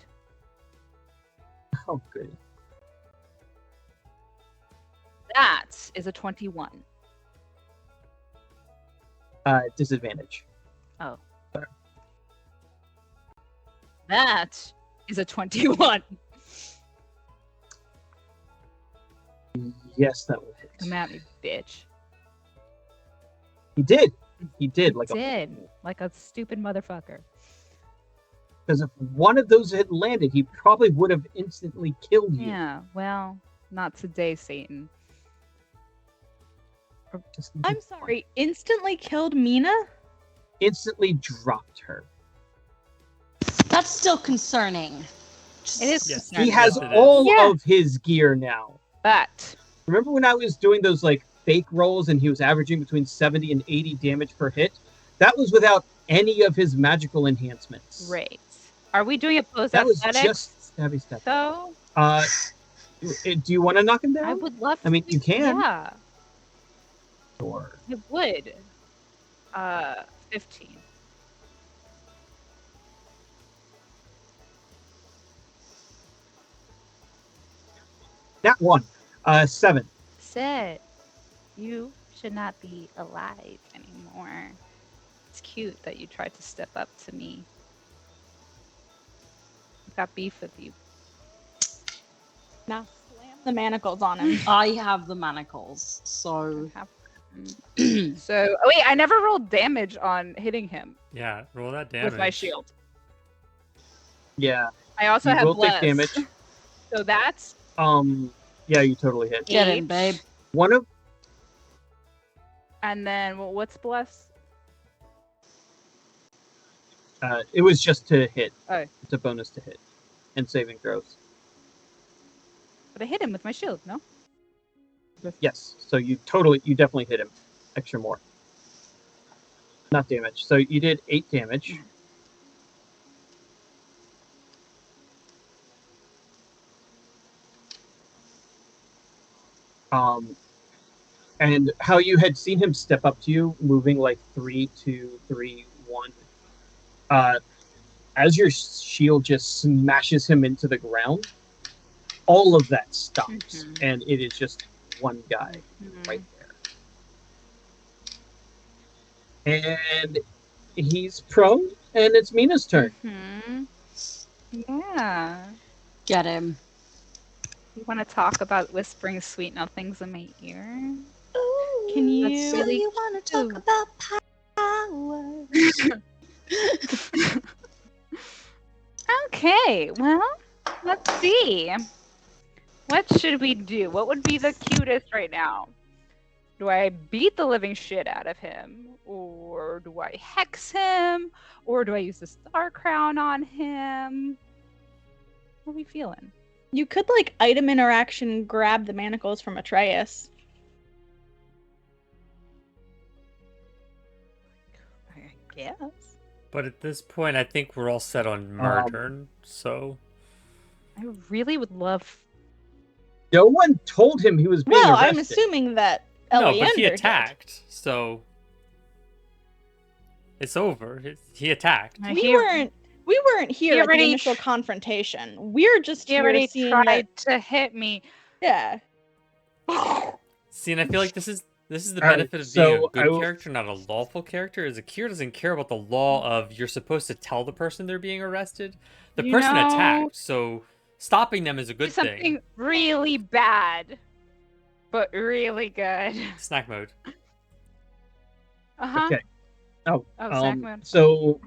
Oh, good. That is a 21. Disadvantage. Oh. Sorry. That is a 21. Yes, that will hit. Come at me, bitch. He did. He did. Like a stupid motherfucker. Because if one of those had landed, he probably would have instantly killed you. Yeah, well, not today, Satan. I'm sorry, instantly killed Mina? Instantly dropped her. That's still concerning. It is Yes. concerning. He has Yes, it all Yeah. of his gear now. But Remember when I was doing those like fake rolls and he was averaging between 70 and 80 damage per hit? That was without any of his magical enhancements. great. Are we doing a post That was aesthetic just stabby step. though? Do you want to knock him down? I would love to. I mean, you can. Yeah, Sure. I would. 15. That one. 7. Said you should not be alive anymore. It's cute that you tried to step up to me. I've got beef with you. Now slam the manacles on him. I have the manacles, so So, oh wait, I never rolled damage on hitting him Yeah, roll that damage. with my shield. Yeah. I also You have will bless. take damage. So that's Yeah, you totally hit. get in, babe. One of and then what's bless? it was just to hit. Oh. It's a bonus to hit. And saving throws. But I hit him with my shield, no? Yes. So you definitely hit him. Extra more. Not damage. So you did 8 damage. And how you had seen him step up to you, moving like 3, 2, 3, 1. As your shield just smashes him into the ground, all of that stops, and it is just one guy right there. And he's prone, and it's Mina's turn. Yeah. Get him. You want to talk about whispering sweet nothings in my ear? Ooh, Can you- That's so really you want to talk cute. about power? Okay, well, let's see. What should we do? What would be the cutest right now? Do I beat the living shit out of him? Or do I hex him? Or do I use the star crown on him? What are we feeling? You could like item interaction grab the manacles from Atreus. I guess. But at this point, I think we're all set on murder, so... I really would love. No one told him he was being Well, arrested. I'm assuming that No, Eliander but he did. attacked, so... It's over. He attacked. We weren't here at the already initial confrontation. We're just He here already seeing tried that. to hit me. Yeah. See, and I feel like this is the Alright, benefit of so being a I good will- character, not a lawful character, is Akira doesn't care about the law of you're supposed to tell the person they're being arrested. The You person know- attacked, so stopping them is a good Something thing. really bad, but really good. Snack mode. Uh-huh. Okay. Oh, snack mode. so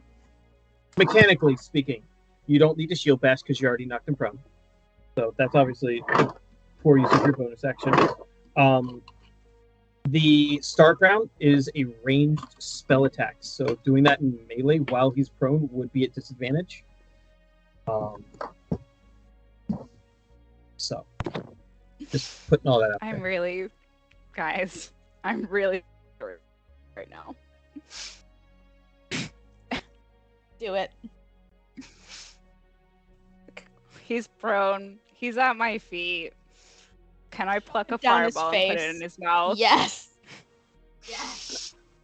mechanically speaking, you don't need a shield bash because you already knocked him prone. So that's obviously poor use of your bonus action. The Star Crown is a ranged spell attack, so doing that in melee while he's prone would be at disadvantage. So just putting all that out I'm there. really, guys, I'm really right now. Do it. He's prone. He's at my feet. Can I pluck a Down his fireball and put it face. in his mouth? Yes.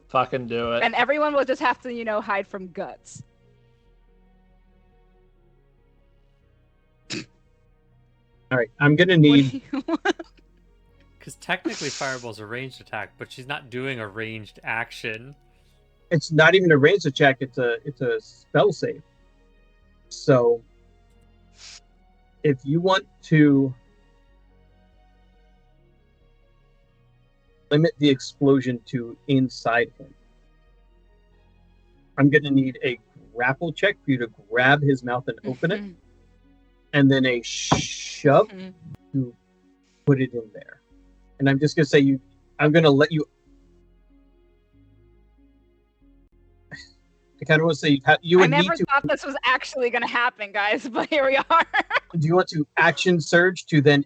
Fucking do it. And everyone will just have to, hide from guts. All right, I'm gonna What need. do you want? Because technically Fireball's a ranged attack, but she's not doing a ranged action. It's not even a ranged attack. It's a spell save. So if you want to limit the explosion to inside him, I'm going to need a grapple check for you to grab his mouth and open it, and then a shove Mhm. to put it in there. And I'm just going to say I'm going to let you. I kind of want to say you I would need never to. thought this was actually going to happen, guys, but here we are. Do you want to action surge to then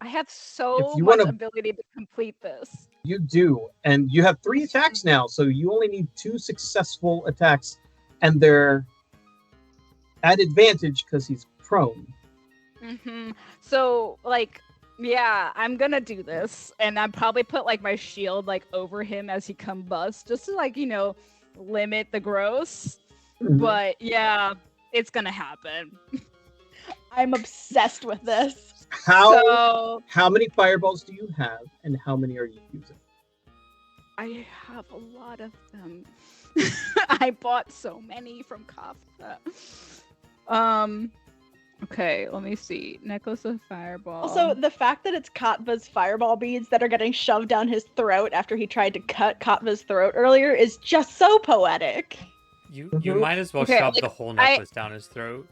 I have so If you much wanna- ability to complete this. You do, and you have 3 attacks now, so you only need 2 successful attacks, and they're at advantage because he's prone. So, yeah, I'm gonna do this, and I'd probably put my shield over him as he combusts, just to limit the gross. But yeah, it's gonna happen. I'm obsessed with this. So How many fireballs do you have, and how many are you using? I have a lot of them. I bought so many from Kafka. Okay, let me see. Necklace of Fireball. Also, the fact that it's Katva's fireball beads that are getting shoved down his throat after he tried to cut Katva's throat earlier is just so poetic. You Mhm. might as well Okay, shove the whole necklace down his throat.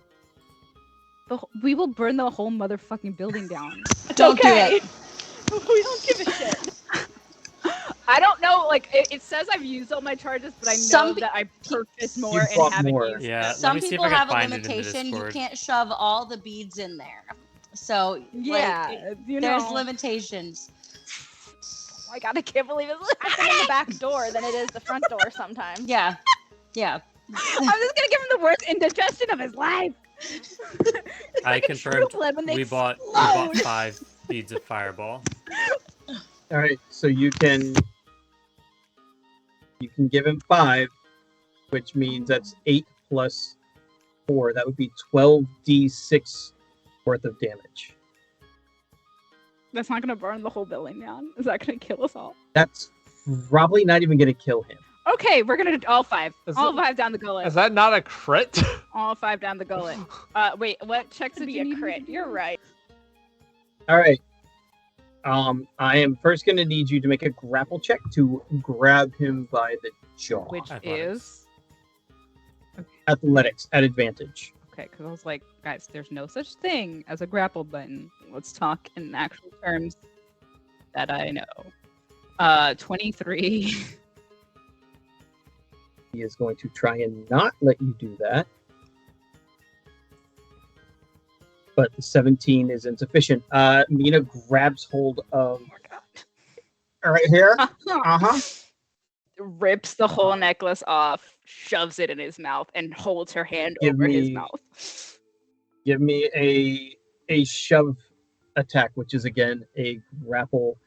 We will burn the whole motherfucking building down. It's Don't do okay. it. We don't give a shit. I don't know, it says I've used all my charges, but I know Some that I purchased more and bought haven't more. used Yeah, them. let Some me see if people I can have a find it in the limitation. You Discord. can't shove all the beads in there. So Yeah, there's limitations. I can't believe it's Open in the back door than it is the front door sometimes. Yeah. Yeah. I'm just gonna give him the worst indigestion of his life. I confirmed we bought explode. 5 beads of Fireball. All right, so you can give him 5, which means that's 8 plus 4. That would be 12d6 worth of damage. That's not gonna burn the whole building down. Is that gonna kill us all? That's probably not even going to kill him. Okay, we're gonna do all 5. Is All it- 5 down the gullet. Is that not a crit? All 5 down the gullet. Wait, what checks To did be you a need? crit. You're right. All right. I am first going to need you to make a grapple check to grab him by the jaw. Which Athletics. is Athletics at advantage. okay, because I was like, guys, there's no such thing as a grapple button. Let's talk in actual terms that I know. 23. He is going to try and not let you do that. But the 17 is insufficient. Mina grabs hold of right here. Uh-huh. rips the whole necklace off, shoves it in his mouth, and holds her hand Give over his me- mouth. Give me a shove attack, which is again a grapple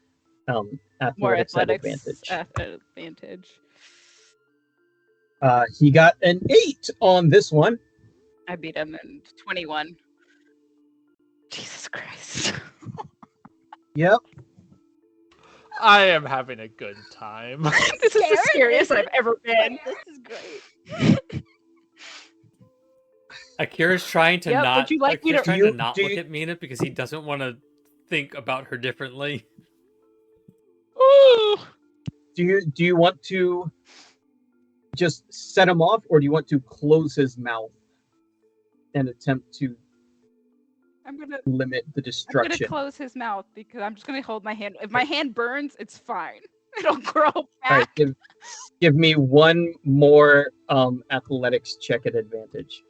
More athletics at athletics advantage. advantage. He got an 8 on this one. I beat him in 21. Jesus Christ. Yep. I am having a good time. This is the Skerrin scariest is- I've ever been. This is great. Akira's trying to Yep, not. would you like me Akira's to- trying Do to you- not do look you- at Mina because he doesn't want to think about her differently. Ooh. Do you want to just set him off, or do you want to close his mouth and attempt to I'm gonna limit the destruction? close his mouth because I'm just gonna hold my hand. If my hand burns, it's fine. It'll grow All right, back. give me one more athletics check at advantage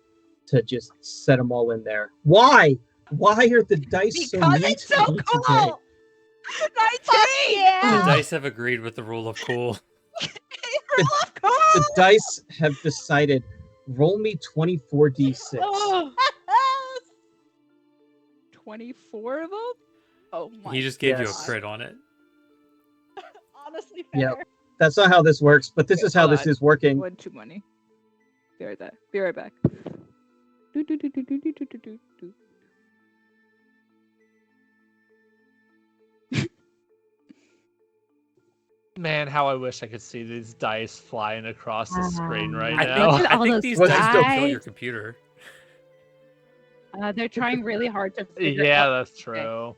to just set them all in there. Why? Why are the dice so Because mean it's to so me cool. today? 19. The Yeah. dice have agreed with the rule of cool. The dice have decided. Roll me 24d6. Oh, 24 of them? Oh my. He just gave you a Yes. crit on it. Honestly, fair. Yep. That's not how this works, but this Okay, is how hold this on. is working. One too many. Be right back. Be right back. Do, do, do, do, do, do, do, do, do. Man, how I wish I could see these dice flying across the screen right I now. think, All I think those these What's dice don't kill dice. your computer. They're trying really hard to figure Yeah, out. that's true.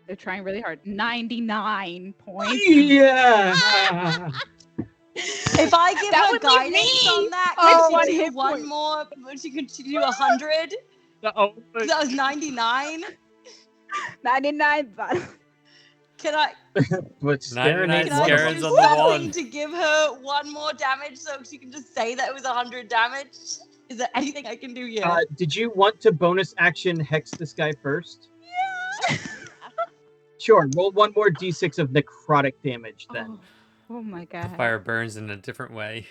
They're trying really hard. 99 points. Yeah. If I give That her would leave guidance me. on that, Oh, can one she do hit one point. more? Could she do 100? Oh, That was 99. 99. Can I? But Skerrin 99 ain't Can one of I Skerrin's them. do on the something one. to give her one more damage so she can just say that it was 100 damage? Is there anything I can do here? Did you want to bonus action hex this guy first? Sure. Roll one more d6 of necrotic damage then. Oh my The god. fire burns in a different way.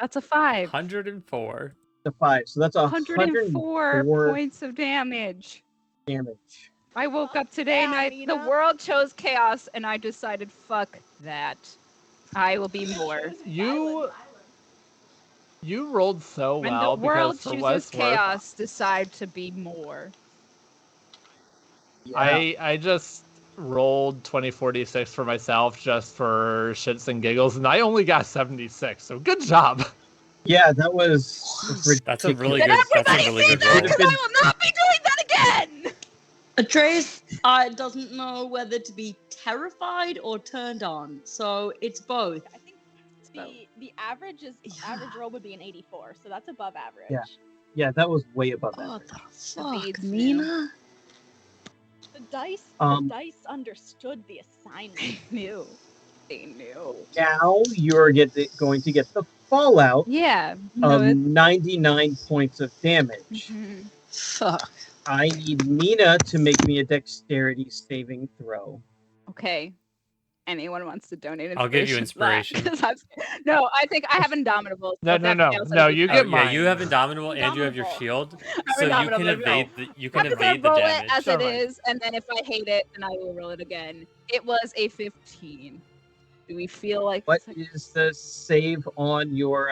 That's a 5. 104. The 5. So that's 104 104 points of damage. damage. I woke up today Yeah, night. The Nina. world chose chaos, and I decided, fuck that. I will be more. You rolled so When well the world because for chooses what it's worth, chaos, decide to be more. Yeah. I just rolled 2046 for myself just for shits and giggles, and I only got 76. So good job. Yeah, that was ridiculous. That's a really Then good. That's a everybody really see good this, roll. Would've because been- I will not be doing that again! Atreus doesn't know whether to be terrified or turned on, so it's both. I think the average roll would be an 84, so that's above average. Yeah. Yeah, that was way above that. What the beads fuck, knew. Mina? The dice understood the assignment. Knew. They knew. Now you're going to get the fallout Yeah. of No, 99 points of damage. Mhm. Fuck. I need Mina to make me a dexterity saving throw. Okay. Anyone wants to donate inspiration? I'll give you to that? inspiration. 'Cause no, I think I have Indomitable. so No, if no, that no, fails, no, I'll you be get Oh, fine. yeah, you have Indomitable and you have your Indomitable. shield, I'm so you can Indomitable, evade the I'm just gonna roll damage. it as it Sure. is, and then if I hate it, then I will roll it again. It was a 15. Do we feel like What it's like- is the save on your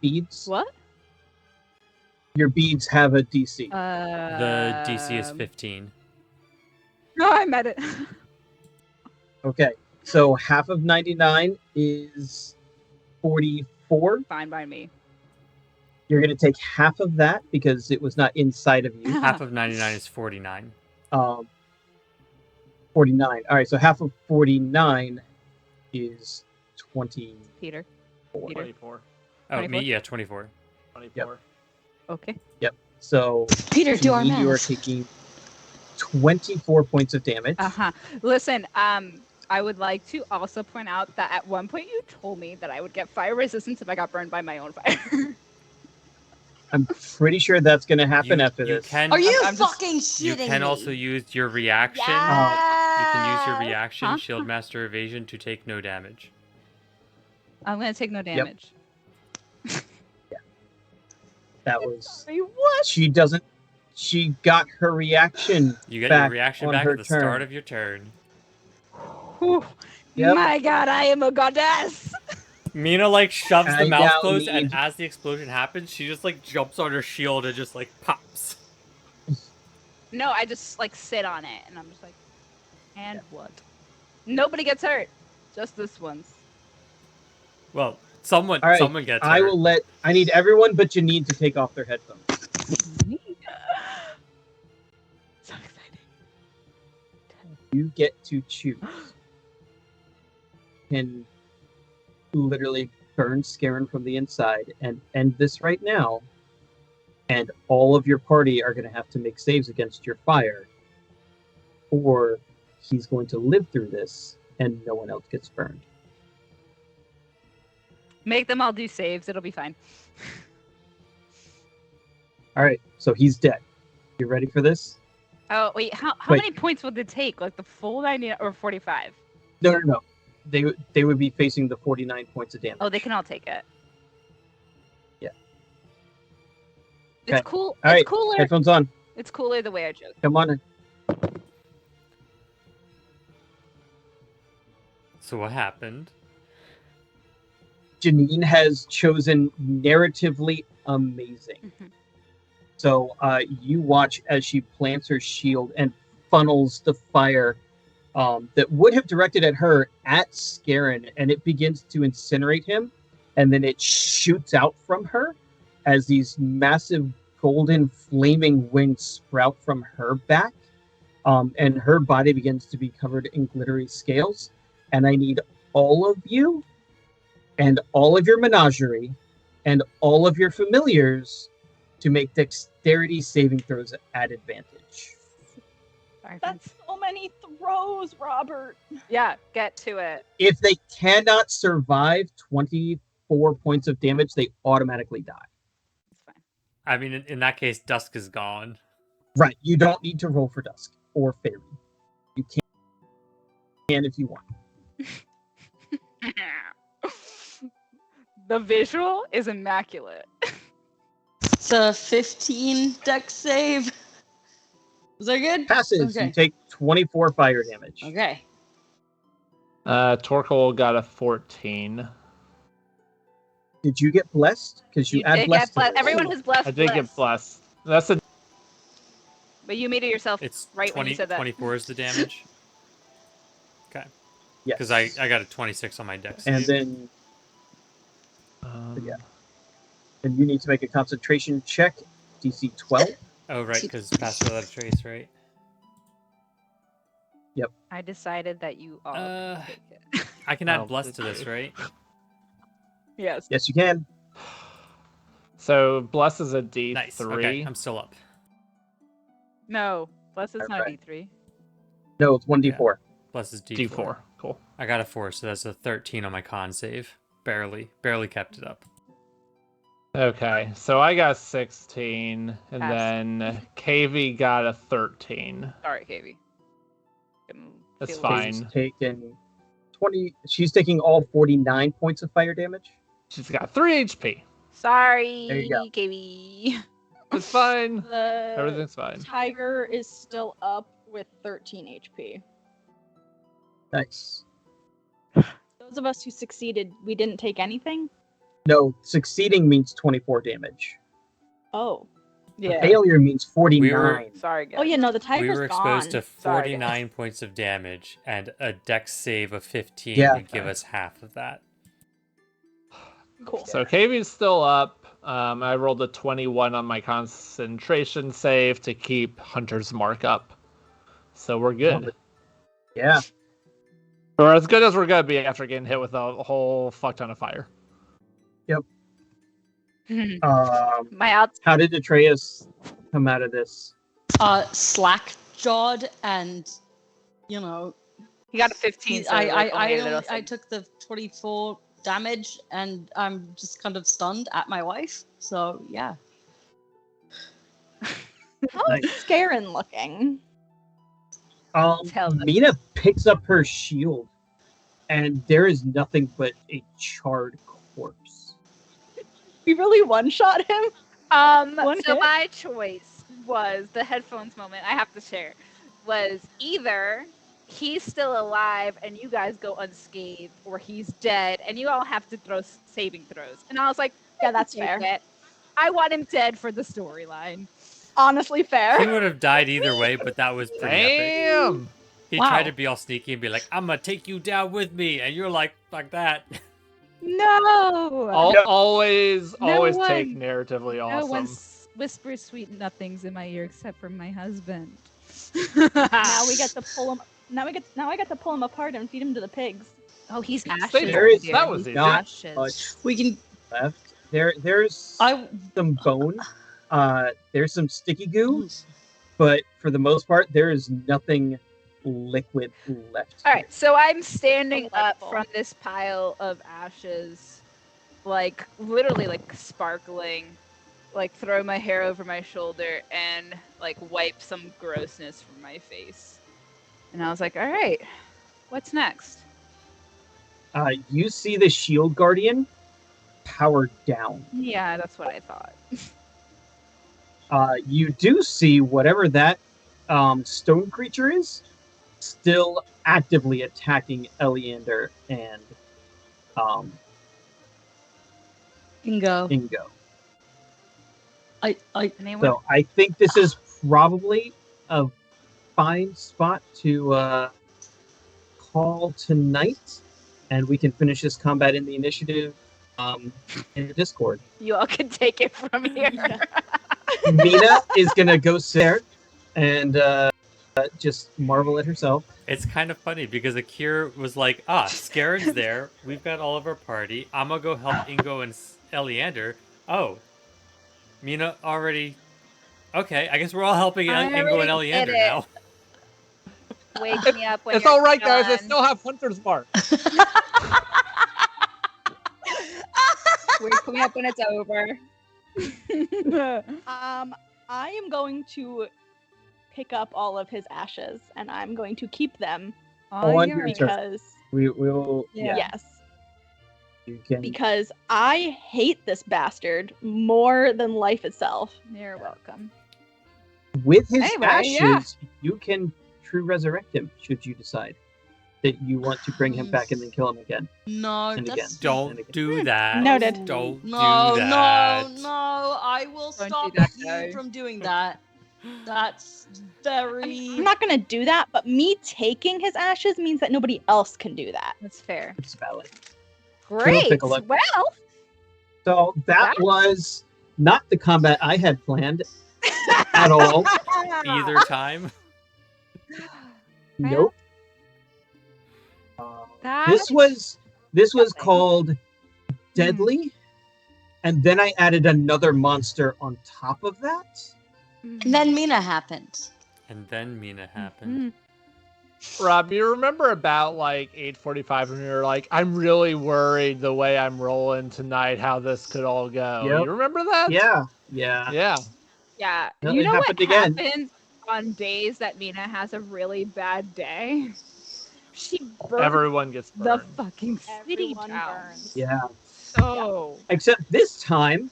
beads? what? Your beads have a DC. The DC is 15. No, I met it. Okay, so half of 99 is 44. Fine by me. You're going to take half of that because it was not inside of you. Half of 99 is 49. 49. All right, so half of 49 is 24. Peter. Peter. 24. Oh, 24? me, yeah, 24. 24. Okay. So Peter, do our you are math. taking 24 points of damage. Listen, I would like to also point out that at one point you told me that I would get fire resistance if I got burned by my own fire. I'm pretty sure that's going to happen after you this. Can, Are you I'm just- fucking you shitting can me? also use your reaction. Yes! You can use your Yes. reaction, Huh? Shield Master Evasion, to take no damage. I'm gonna take no damage. That was. Sorry, what? She doesn't. She got her reaction. You get back your reaction on back her at the turn. start of your turn. Whew. Yep. My God, I am a goddess. Mina like shoves the I mouth now closed, and need- as the explosion happens, she just like jumps on her shield and just like pops. No, I just like sit on it, and I'm just like, and what? Nobody gets hurt. Just this once. Well, someone All right, someone gets I hurt. will let. I need everyone but Janine to take off their headphones. So exciting. You get to choose. Can literally burn Skerrin from the inside and end this right now, and all of your party are going to have to make saves against your fire, or he's going to live through this and no one else gets burned. Make them all do saves. It'll be fine. All right, so he's dead. You ready for this? Oh wait, how Wait. many points would it take? Like the full 90 or 45? No. They would be facing the 49 points of damage. Oh, they can all take it. Yeah. It's Okay. cool. All It's right, cooler. headphones on. It's cooler the way I joke. Come on. So what happened? Janine has chosen narratively amazing. Mhm. So you watch as she plants her shield and funnels the fire that would have directed at her at Skerrin, and it begins to incinerate him, and then it shoots out from her as these massive golden flaming wings sprout from her back, and her body begins to be covered in glittery scales. And I need all of you and all of your menagerie and all of your familiars to make dexterity saving throws at advantage. Sorry, That's Vince. so many throws, Robert. Yeah, get to it. If they cannot survive 24 points of damage, they automatically die. It's fine. I mean, in that case, Dusk is gone. Right. You don't need to roll for Dusk or Fairy. You can if you want. The visual is immaculate. It's a 15 dex save. Is that good? Passes. Okay. You take 24 fire damage. Okay. Torkel got a 14. Did you get blessed? Because you add did blessed. get blessed. to this. Everyone who's blessed. I did get blessed. blessed. That's a But you made it yourself It's right when you said that. 24 is the damage. Okay. Yes. Because I got a 26 on my dex. And then Yeah. and you need to make a concentration check, DC 12. Oh, right, because pass without a trace, right? I decided that you all Uh, take it. I can Oh, add bless to this, right? Yes. Yes, you can. So bless is a D3. Nice. Okay, I'm still up. No, bless is not a Alright. D3. No, it's 1d4. Bless is D4. D4. Cool. I got a 4, so that's a 13 on my con save. Barely kept it up. Okay, so I got 16, and Pass. then KV got a 13. Sorry, KV. Can That's feel fine. She's taken 20. She's taking all 49 points of fire damage. She's got 3 HP. Sorry, There you go. KV. It's fine. The Everything's fine. tiger is still up with 13 HP. Nice. Those of us who succeeded, we didn't take anything? No, succeeding means 24 damage. Oh. Yeah. Failure means 49. We were- Sorry, guys. Oh yeah, no, the tiger's We were exposed gone. to Sorry, 49 points of damage and a dex save of 15 Yeah. would give us half of that. Cool. So KV's still up. I rolled a 21 on my concentration save to keep Hunter's Mark up. So we're good. Yeah. Or as good as we're gonna be after getting hit with a whole fuck ton of fire. My outs. How did Atreus come out of this? Slack jawed and, you know, He got a 15. So I took the 24 damage and I'm just kind of stunned at my wife. So yeah. How is Skerrin looking? Tell them. Mina picks up her shield, and there is nothing but a charred corpse. We really one-shot him? One So hit? my choice was the headphones moment. I have to share. Was either he's still alive and you guys go unscathed, or he's dead and you all have to throw saving throws. And I was like, Yeah, that's take fair. that. I want him dead for the storyline. Honestly fair. He would have died either way, but that was pretty epic. Damn. He Wow. tried to be all sneaky and be like, "I'm gonna take you down with me," and you're like that. No. Always No take one- narratively No awesome. one whispers sweet nothings in my ear except for my husband. Now we get to pull him. Now I get to pull him apart and feed him to the pigs. Oh, he's ashes. There is- dear. that was He's easy. Not ashes. much We can. left. There's I. some bone. There's some sticky goo, but for the most part, there is nothing liquid left. All right, so I'm standing up Delightful. from this pile of ashes, like literally like sparkling, like throw my hair over my shoulder and like wipe some grossness from my face. And I was like, all right, what's next? You see the shield guardian powered down. Yeah, that's what I thought. You do see whatever that stone creature is still actively attacking Eleander and Bingo. Ingo. I. Anyone? So I think this is probably a fine spot to call tonight, and we can finish this combat in the initiative in the Discord. You all can take it from here. Mina is gonna go sit there and just marvel at herself. It's kind of funny because Akir was like, Skerrin's there. We've got all of our party. I'm gonna go help Ingo and Eleander. Oh, Mina already. Okay, I guess we're all helping I Ingo and already did Eleander it. now. Wake me up when It's you're all right, guys. I done. still have Hunter's Mark. Wake me up when it's over. I am going to pick up all of his ashes and I'm going to keep them On your turn. because We will. Yeah. yes, You can. because I hate this bastard more than life itself. You're welcome. With his Anyway, ashes, yeah. you can true resurrect him should you decide that you want to bring him back and then kill him again. No, And again. that's. Don't do that. Noted. Don't No, do that. no. I will Don't do stop that, you guy. from doing that. That's very. I'm not gonna do that, but me taking his ashes means that nobody else can do that. That's fair. It's valid. Great. take a look. Well, So that was not the combat I had planned at all. Either time. Nope. that This was Nothing. called Deadly, and then I added another monster on top of that. And then Mina happened. And then Mina happened. Rob, you remember about like 8:45 when you were like, I'm really worried the way I'm rolling tonight, how this could all go. Yep. You remember that? Yeah. Yeah. Yeah. No, You it know what happened again. happens on days that Mina has a really bad day? She burns Everyone gets the burned. fucking city Everyone down. burns. Yeah. So Except this time,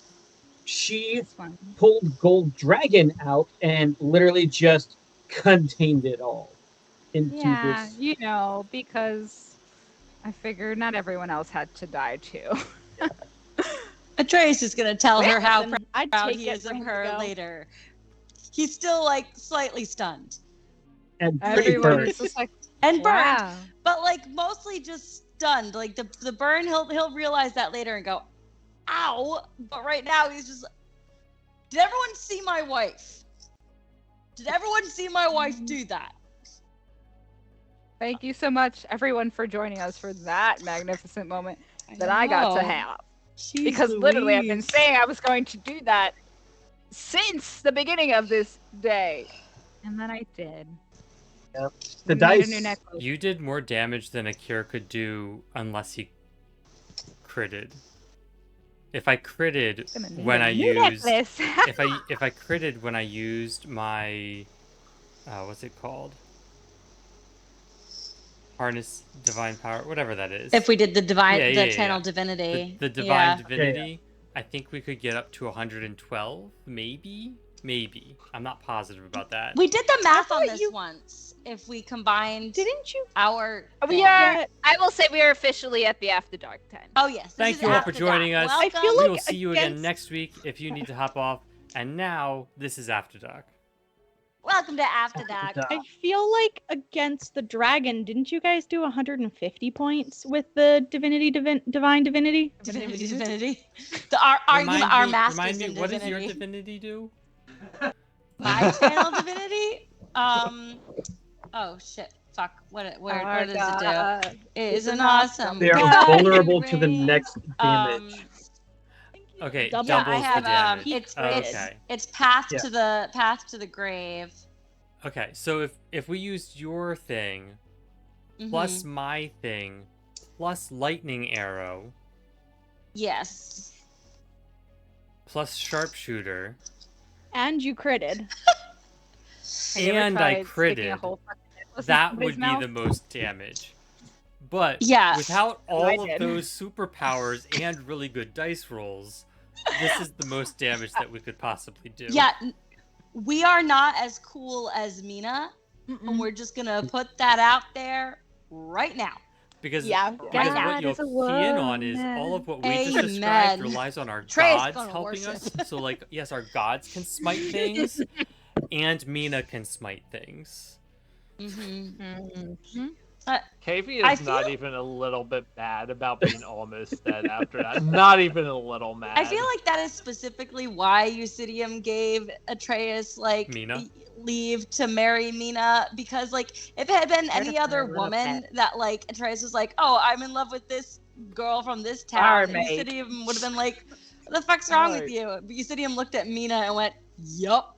she it's fun. pulled Gold Dragon out and literally just contained it all into Yeah, this. you know, because I figured not everyone else had to die too. Atreus is gonna tell her how Listen, I'd proud take he it is of from her the go. later. He's still like slightly stunned And pretty Everyone burned. is just like, and burned, wow. but like mostly just stunned. Like the burn, he'll realize that later and go, "Ow!" But right now he's just. Did everyone see my wife? Did everyone see my wife do that? Thank you so much, everyone, for joining us for that magnificent moment that I got to know. have. Jeez Because literally, I've been Louise. saying I was going to do that since the beginning of this day, and then I did. The We made dice. a new necklace. You did more damage than Akira could do unless he critted. If I critted I'm gonna need when a I new used necklace. if I critted when I used my what's it called? harness divine power, whatever that is. If we did the Yeah. channel divinity. The divine divinity, I think we could get up to 112, maybe. I'm not positive about that. We did the math on thought this you- once. If we combined Didn't you? our We thing. are. I will say we are officially at the After Dark time. Oh yes. this Thank is you all After for joining Dark. us. I feel Welcome. We like will see you again against- next week if you need to hop off. And now, this is After Dark. Welcome to After Dark. I feel like against the dragon, didn't you guys do 150 points with the divine divinity? Divinity. Our masters Remind me, in what does your divinity. divinity do? My channel divinity? Oh shit. Fuck. What does it do? It is an awesome. They are God vulnerable to the ring. next damage. Okay, Double- Yeah, I doubles have the damage. it's Okay. it's path Yeah. to the grave. Okay, so if we used your thing, plus my thing, plus lightning arrow, Yes. plus sharpshooter, And you critted. Have you ever and I tried sticking a critted, whole fucking necklace in that somebody's would be mouth? the most damage. But Yeah. without I all of did. those superpowers and really good dice rolls, this is the most damage that we could possibly do. Yeah. We are not as cool as Mina, and we're just gonna put that out there right now. Because, Yeah. because God what you'll is a key in on is all of what we just described Amen. relies on our Trey's gods gonna helping worship. us. So, like, yes, our gods can smite things, and Mina can smite things. Mm-hmm. KV I is not feel- even a little bit mad about being almost dead after that. Not even a little mad. I feel like that is specifically why Eusidium gave Atreus Mina? leave to marry Mina, because like if it had been Scared any of other her a little woman bit. that like Atreus was like, oh, I'm in love with this girl from this town, Barmaid. Eusidium would have been like, what the fuck's wrong with you? But Eusidium looked at Mina and went, yup.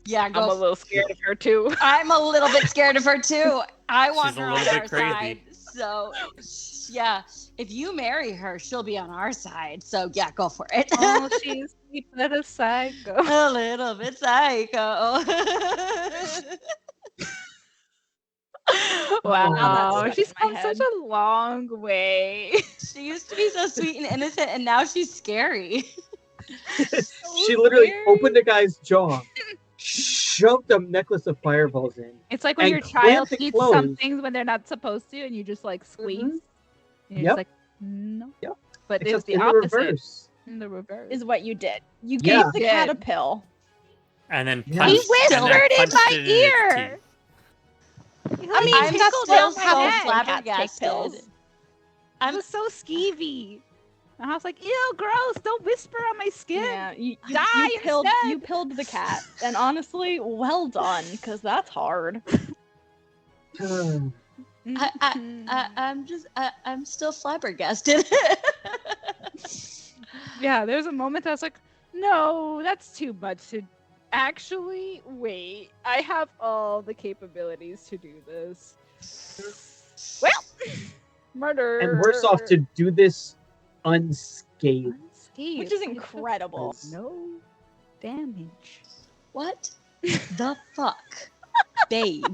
Yeah, I'm a go. little scared of her too. I'm a little bit scared of her too. I want She's a her on little bit our crazy. side. So, yeah, if you marry her, she'll be on our side. So, yeah, go for it. Oh, she's sweet little psycho. A little bit psycho. Wow, that's she's stuck in come my such head. a long way. She used to be so sweet and innocent, and now she's scary. She literally scary. opened a guy's jaw, shoved a necklace of fireballs in. It's like when And your child clamped it eats closed. something when they're not supposed to, and you just like squeeze. And you're Yep. just like, no. Yep. But it was Except the in the opposite. reverse. In the reverse. Is what you did. You Yeah. gave the cat a Did. pill. And then Yeah. punched, He and then whispered in punched my it in its ear. teeth. I mean, I'm tickled still on my so head. Cats take flabbergasted. pills. It I'm was so skeevy. And I was like, ew, gross, don't whisper on my skin. Yeah, you Die pilled instead. you pilled the cat, and honestly, well done, because that's hard. I'm still flabbergasted. Yeah, there's a moment that I was like, no, that's too much to actually wait. I have all the capabilities to do this. Well, murder. And worse off to do this unscathed. Unscathed. Which is I took incredible. No damage. What the fuck, babe?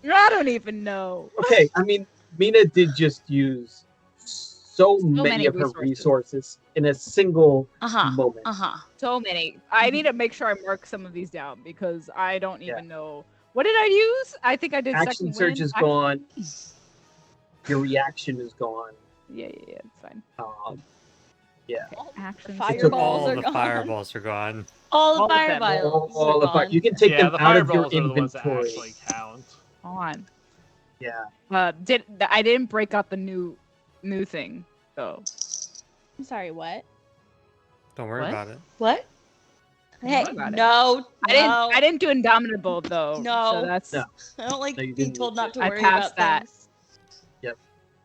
I don't even know. Okay, I mean, Mina did just use so many many of her resources. resources in a single Uh-huh. moment. Uh-huh. So many. I need to make sure I mark some of these down because I don't even know. What did I use? I think I did Action second surge wind. is gone. Your reaction is gone. Yeah, it's fine. Action Fireballs Took surge. all are the gone. fireballs are gone. All All the of fire them. vials. All the fire. gone. You can take yeah, them the out of your fireballs are the ones that inventory. actually count. On. Yeah. I didn't break out the new thing though. I'm sorry, what? Don't worry What? about it. What? Hey, What about it? no, I didn't do Indomitable though. No. So that's No. I don't like No, you being didn't told need not to. to I worry passed about that. things. Yep.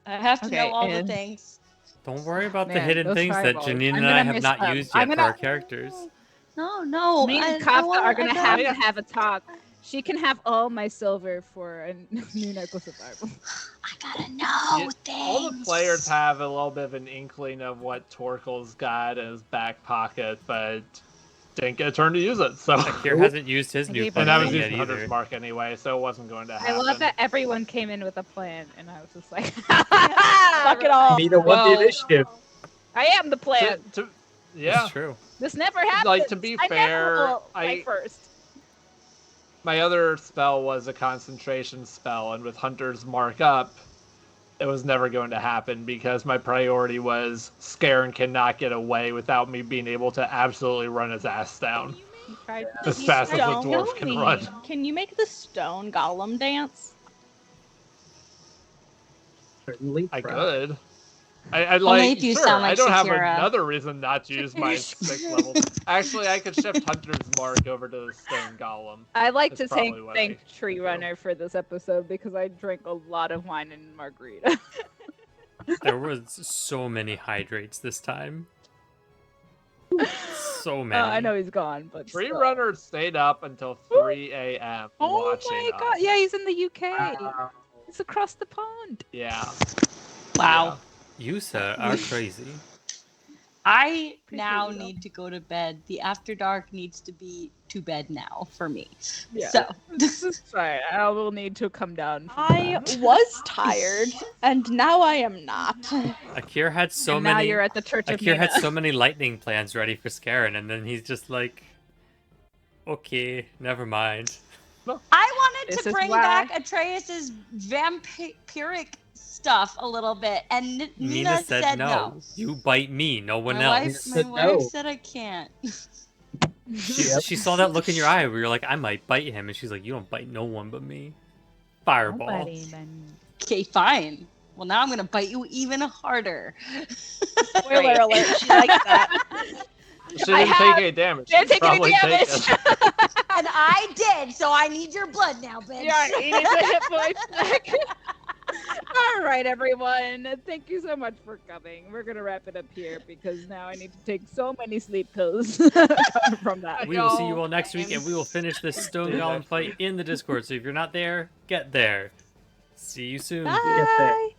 I have to Okay, know all the and- things. Don't worry about the Man, hidden those things that fireballs. Janine I'm and gonna I have miss not them. used I'm yet for gonna- our characters. No. Me and I Kafka wanna- are gonna I have gotta- to have a talk. She can have all my silver for a new necklace of fireball. I gotta know Yeah, things. All the players have a little bit of an inkling of what Torkel's got in his back pocket, but didn't get a turn to use it. So Akir hasn't used his new gave plan and I was yet using Hunter's either. Mark anyway, so it wasn't going to happen. I love that everyone came in with a plan, and I was just like, Fuck it all. Neither won Well- the initiative. I am the plan. Yeah. It's true. This never happens. Like, to be I fair, never will I- fight first. My other spell was a concentration spell, and with Hunter's Mark up, it was never going to happen because my priority was Skerrin cannot get away without me being able to absolutely run his ass down You tried as to fast as a Don't dwarf kill can me. run. Can you make the stone golem dance? Certainly. I proud. could. I Only like. if you Sure, sound like I don't have Shakira. another reason not to use my 6th level. Actually, I could shift Hunter's Mark over to the stone golem. I like That's to thank probably what I Tree should do. Runner for this episode because I drank a lot of wine and margarita. There was so many hydrates this time. So many. I know he's gone, but Tree still. Runner stayed up until 3 a.m. Oh watching my us. god! Yeah, he's in the UK. Wow. It's across the pond. Yeah. Wow. You, sir, are crazy. I now you, though. need to go to bed. The after dark needs to be to bed now for me. Yeah. So Sorry, I will need to come down. From I that. was tired, and now I am not. Akir had so and now many. you're at the Church of Akir had Mina. so many lightning plans ready for Skerrin, and then he's just like, okay, never mind. I wanted This to is bring why- back Atreus's vampiric stuff a little bit, and Nina Nina said no. You bite me, no one My else. wife, Said my no. wife said I can't. She saw that look in your eye where you're like, I might bite him, and she's like, you don't bite no one but me. Fireball. Nobody even- Okay, fine. Well, now I'm gonna bite you even harder. Spoiler alert, she likes that. She I didn't have- take any damage. Didn't She'd take any probably take damage. it. And I did, so I need your blood now, bitch. Yeah, he needs a hit point back. All right, everyone. Thank you so much for coming. We're gonna wrap it up here because now I need to take so many sleep pills from that. We will see you all next week, and we will finish this Stone See you Golem next fight in the Discord. So if you're not there, get there. See you soon. Get there. Bye.